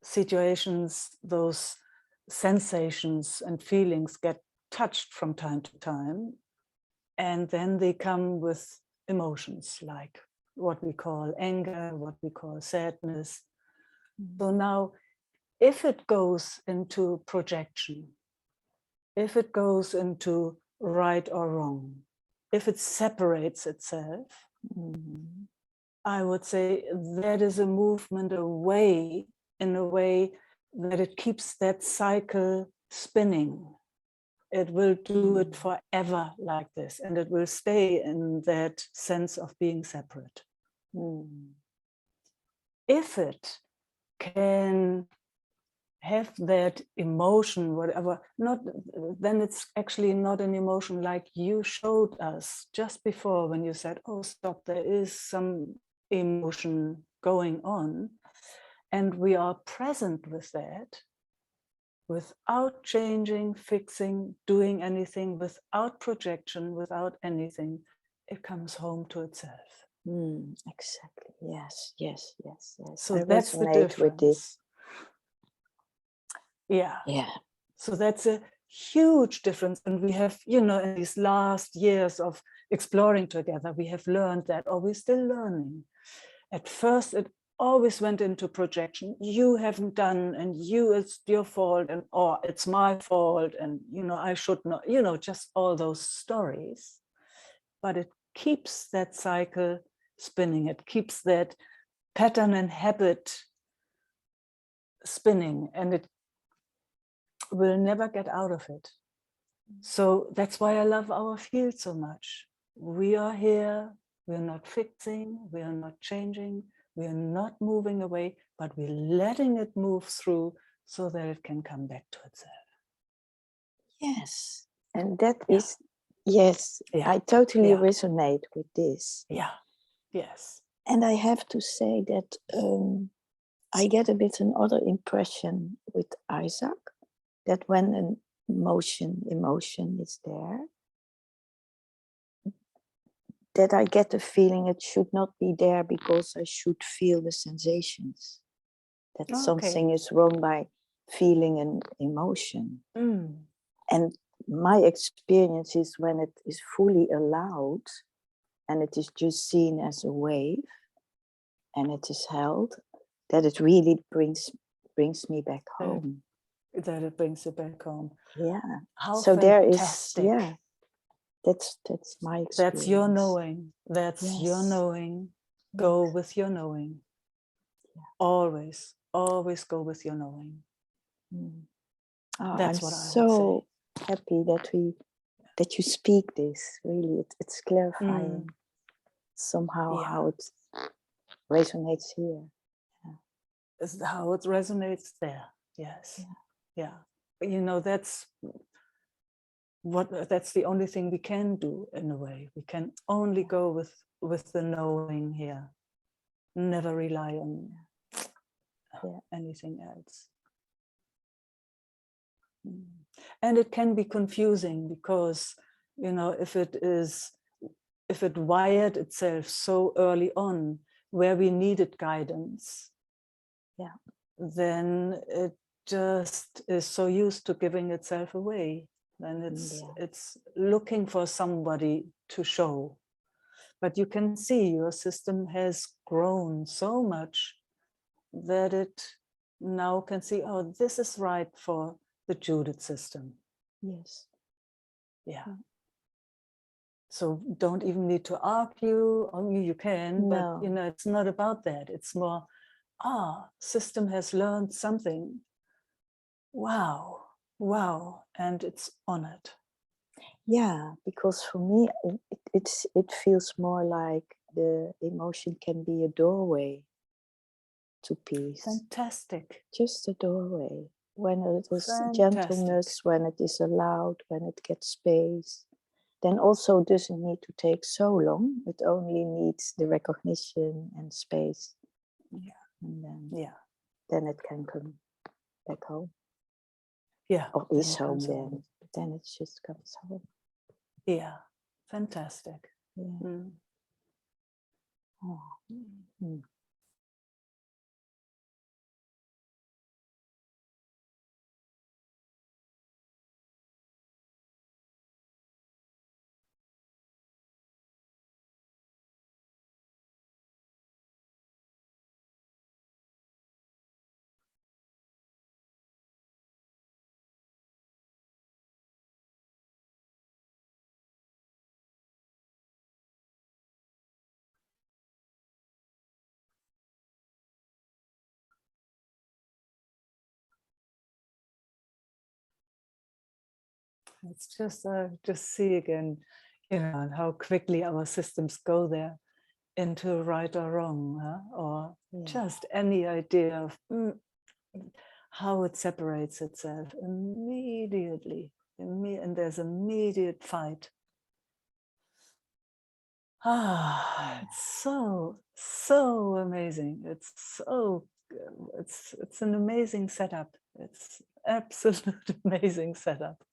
situations, those sensations and feelings get touched from time to time. And then they come with emotions like what we call anger, what we call sadness. So now, if it goes into projection, if it goes into right or wrong, if it separates itself, I would say that is a movement away in a way that it keeps that cycle spinning. It will do it forever like this, and it will stay in that sense of being separate. If it can have that emotion, whatever, then it's actually not an emotion like you showed us just before when you said, oh, stop, there is some emotion going on, and we are present with that without changing, fixing, doing anything, without projection, without anything. It comes home to itself. Exactly. Yes, yes, yes, yes. So I that's the resonate difference. with this. Yeah. Yeah. So that's a huge difference. And we have, in these last years of exploring together, we have learned that, or we're still learning. At first, it always went into projection. You haven't done, and it's your fault, and or it's my fault, and I should not, just all those stories. But it keeps that cycle spinning. It keeps that pattern and habit spinning, and it will never get out of it. So that's why I love our field so much. We are here, we're not fixing, we are not changing, we are not moving away, but we're letting it move through so that it can come back to itself. Yes, and that is, yes, I totally resonate with this. Yeah, yes. And I have to say that I get a bit another impression with Isaac, that when an emotion is there, that I get the feeling it should not be there because I should feel the sensations. That something is wrong by feeling an emotion. And my experience is when it is fully allowed and it is just seen as a wave and it is held, that it really brings me back home. That it brings you back home. Yeah. How so fantastic. there is, yeah. That's my experience. That's your knowing. That's Yes. your knowing. Go with your knowing. Yeah. Always go with your knowing. That's I'm what I would so say. Happy that you speak this. Really, it's clarifying somehow how it resonates here. Is how it resonates there. Yes. Yeah. That's the only thing we can do in a way. We can only go with the knowing here. Never rely on anything else. And it can be confusing because, if it wired itself so early on where we needed guidance, then it just is so used to giving itself away. Then it's looking for somebody to show. But you can see your system has grown so much that it now can see, oh, this is right for the Judith system. Yes. Yeah. So don't even need to argue. Only you can, but it's not about that. It's more, system has learned something. Wow, Wow, and it's honored. Yeah, because for me, it feels more like the emotion can be a doorway to peace. Fantastic. Just a doorway. When it is Fantastic. gentleness, when it is allowed, when it gets space, then also doesn't need to take so long. It only needs the recognition and space. Yeah. And then, Yeah. then it can come back home. Yeah. Or then is it home comes then. home. But then it just comes home. Yeah. Fantastic. Yeah. Mm. Oh. Mm. It's just see again, how quickly our systems go there into right or wrong, or just any idea of how it separates itself immediately, and there's immediate fight. It's so amazing. It's an amazing setup. It's absolute amazing setup.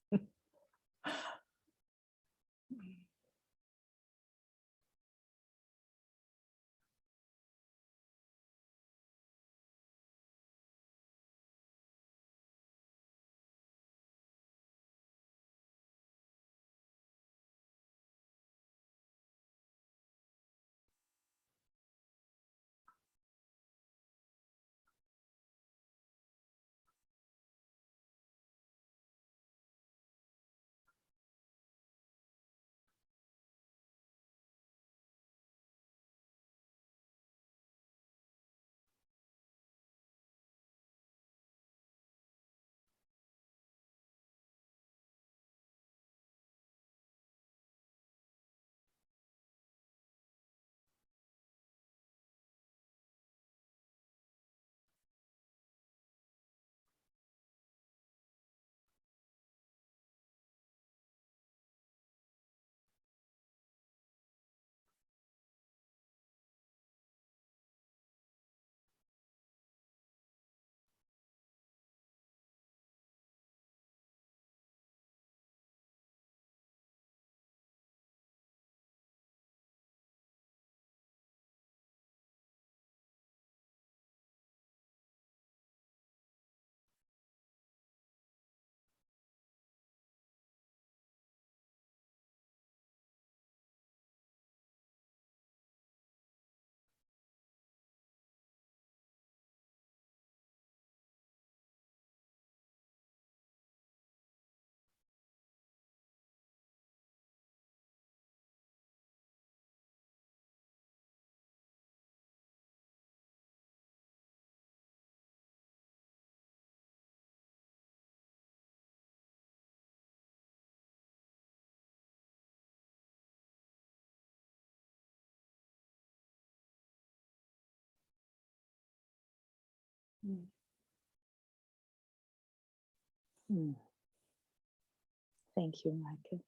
Thank you, Meike.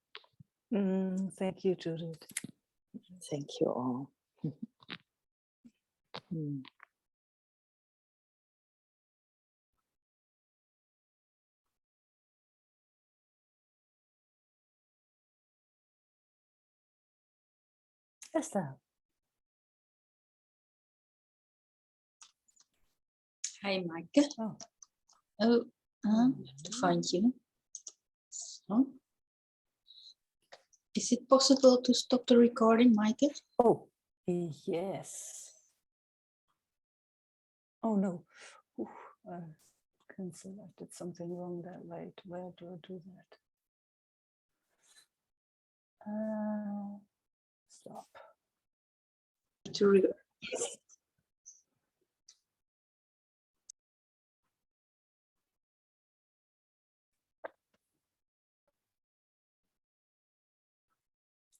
Thank you, Judith. Thank you all. Esther. Hi, Meike. Oh. I have to find you. So. Is it possible to stop the recording, Meike? Oh, yes. Oh no. Cancel. I did something wrong there. Wait, where do I do that? Stop.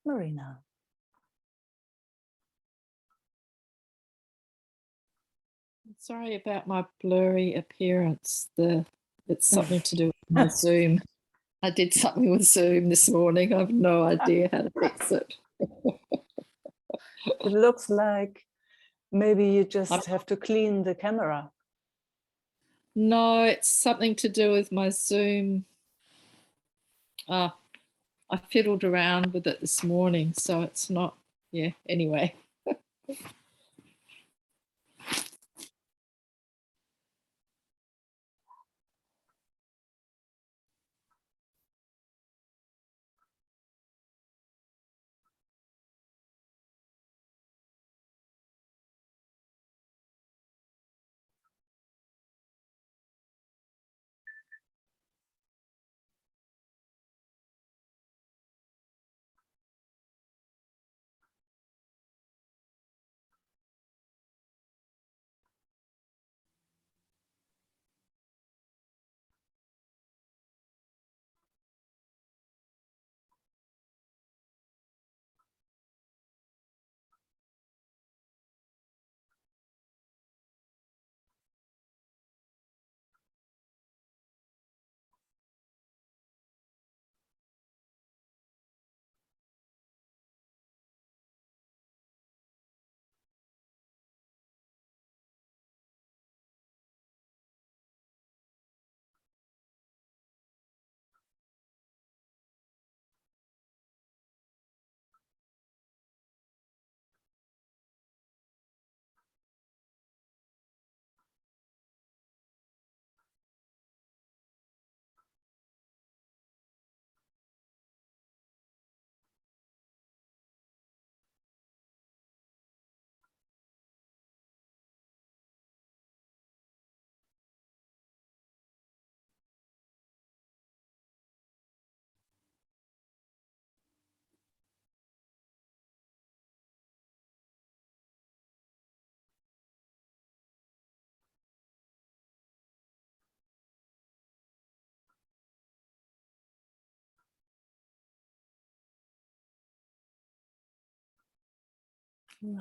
Marina. Sorry about my blurry appearance. It's something to do with my Zoom. I did something with Zoom this morning. I have no idea how to fix it. It looks like maybe you just have to clean the camera. No, it's something to do with my Zoom. I fiddled around with it this morning, so it's not, yeah, anyway.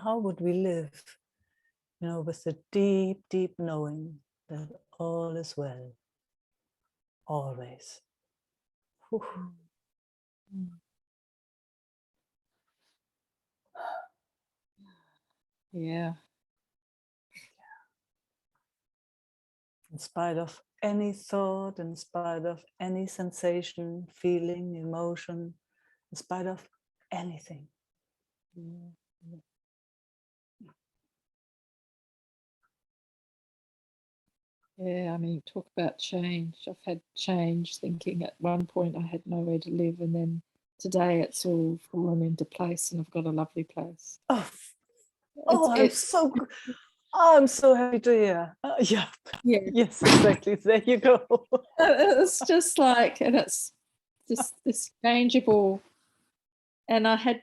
How would we live, with the deep, deep knowing that all is well, always. Whew. Yeah. In spite of any thought, in spite of any sensation, feeling, emotion, in spite of anything. Yeah, I mean, talk about change. I've had change thinking at one point I had nowhere to live, and then today it's all fallen into place and I've got a lovely place. I'm so happy to hear. Yeah. Yes, exactly. There you go. It's just like, and it's just this changeable. And I had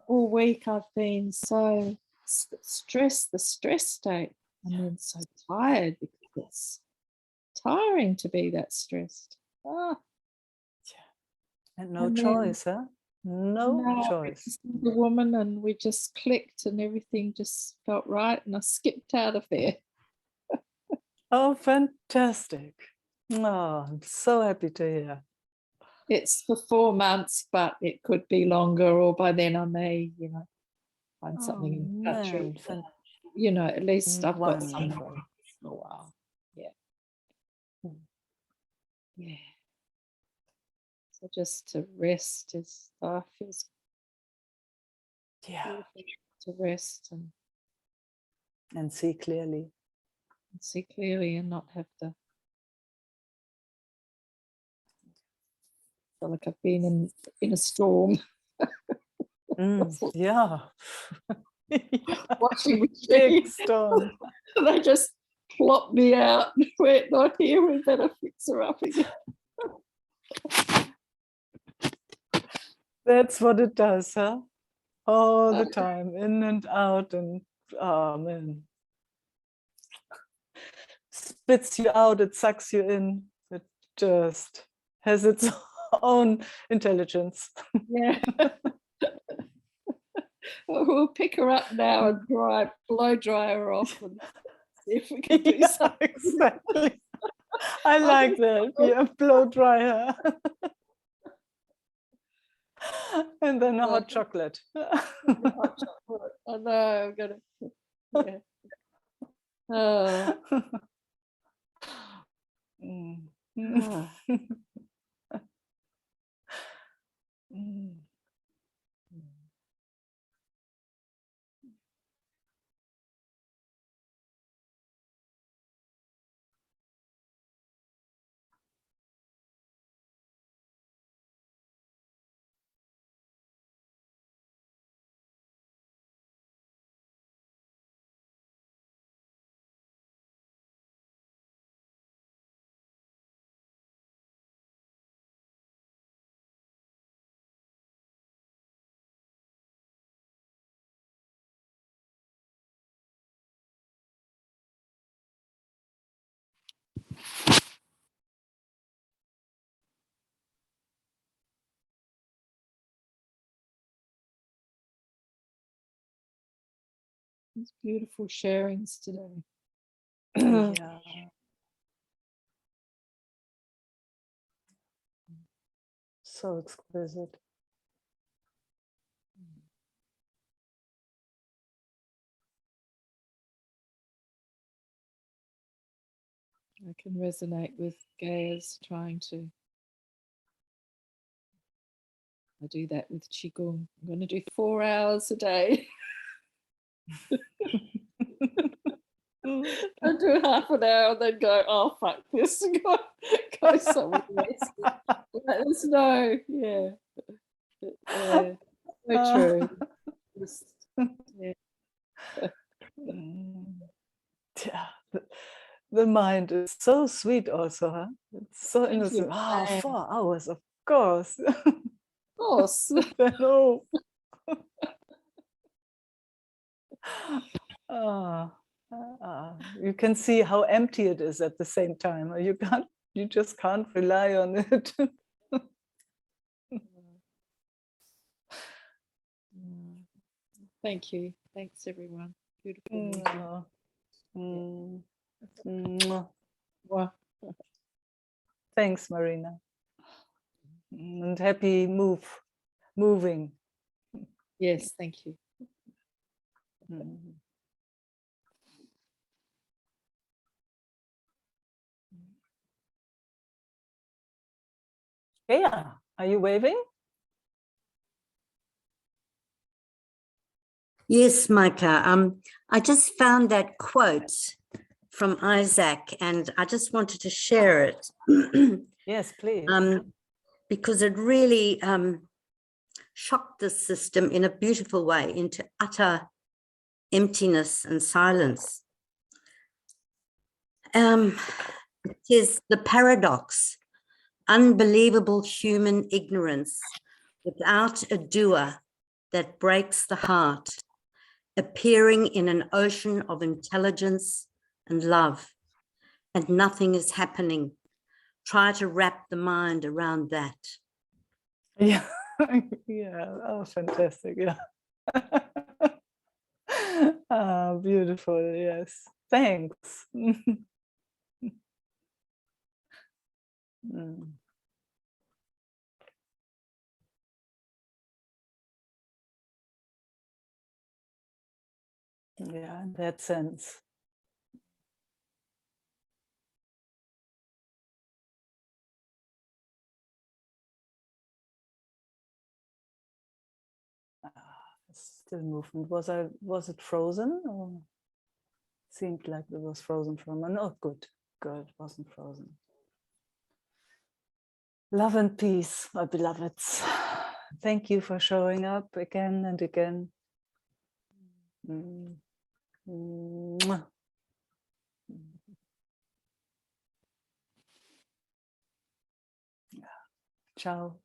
all week I've been so stressed, the stress state, and then so tired because it's tiring to be that stressed. And no choice, huh? No choice. The woman, and we just clicked and everything just felt right, and I skipped out of there. Oh, fantastic. Oh, I'm so happy to hear. It's for 4 months, but it could be longer, or by then I may, find something in the country. At least I've got something for a while. Yeah. So just to rest feels to rest and see clearly. And not have to feel like I've been in a storm. Yeah. Watching big storm. They just plop me out. We're not here, we better fix her up again. That's what it does, huh? All the time, in and out, and oh man. Spits you out, it sucks you in. It just has its own intelligence. Yeah. We'll pick her up now and blow dry her off and see if we can do Yeah, something. exactly. I like that. Yeah, blow dry her. And then a hot chocolate. Hot chocolate. I know, I'm gonna. Yeah. Oh. Mm. Ah. Mm. It's beautiful sharings today. Yeah. So exquisite. I can resonate with Gaia's trying to. I do that with Qigong. I'm going to do 4 hours a day. I do half an hour and then go, oh, fuck this, and go somewhere else. Let us know. Yeah. Yeah. So true. Just, yeah. Yeah. The mind is so sweet also, huh? It's so Thank innocent. you. Oh, Of 4 hours, of course. course. No. You can see how empty it is at the same time. You just can't rely on it. Thank you. Thanks, everyone. Beautiful music. Mwah. Wow. Thanks, Marina. And happy moving. Yes, thank you. Yeah, are you waving? Yes, Meike. I just found that quote from Isaac, and I just wanted to share it. Yes, please. Because it really shocked the system in a beautiful way into utter emptiness and silence. It is the paradox, unbelievable human ignorance without a doer that breaks the heart, appearing in an ocean of intelligence and love, and nothing is happening. Try to wrap the mind around that. Yeah, yeah, oh, fantastic, yeah. Beautiful, yes. Thanks. Yeah, in that sense. Still movement. Was it frozen, or seemed like it was frozen for a moment? Oh, good, it wasn't frozen. Love and peace, my beloveds. Thank you for showing up again and again. Mwah. Yeah. Ciao.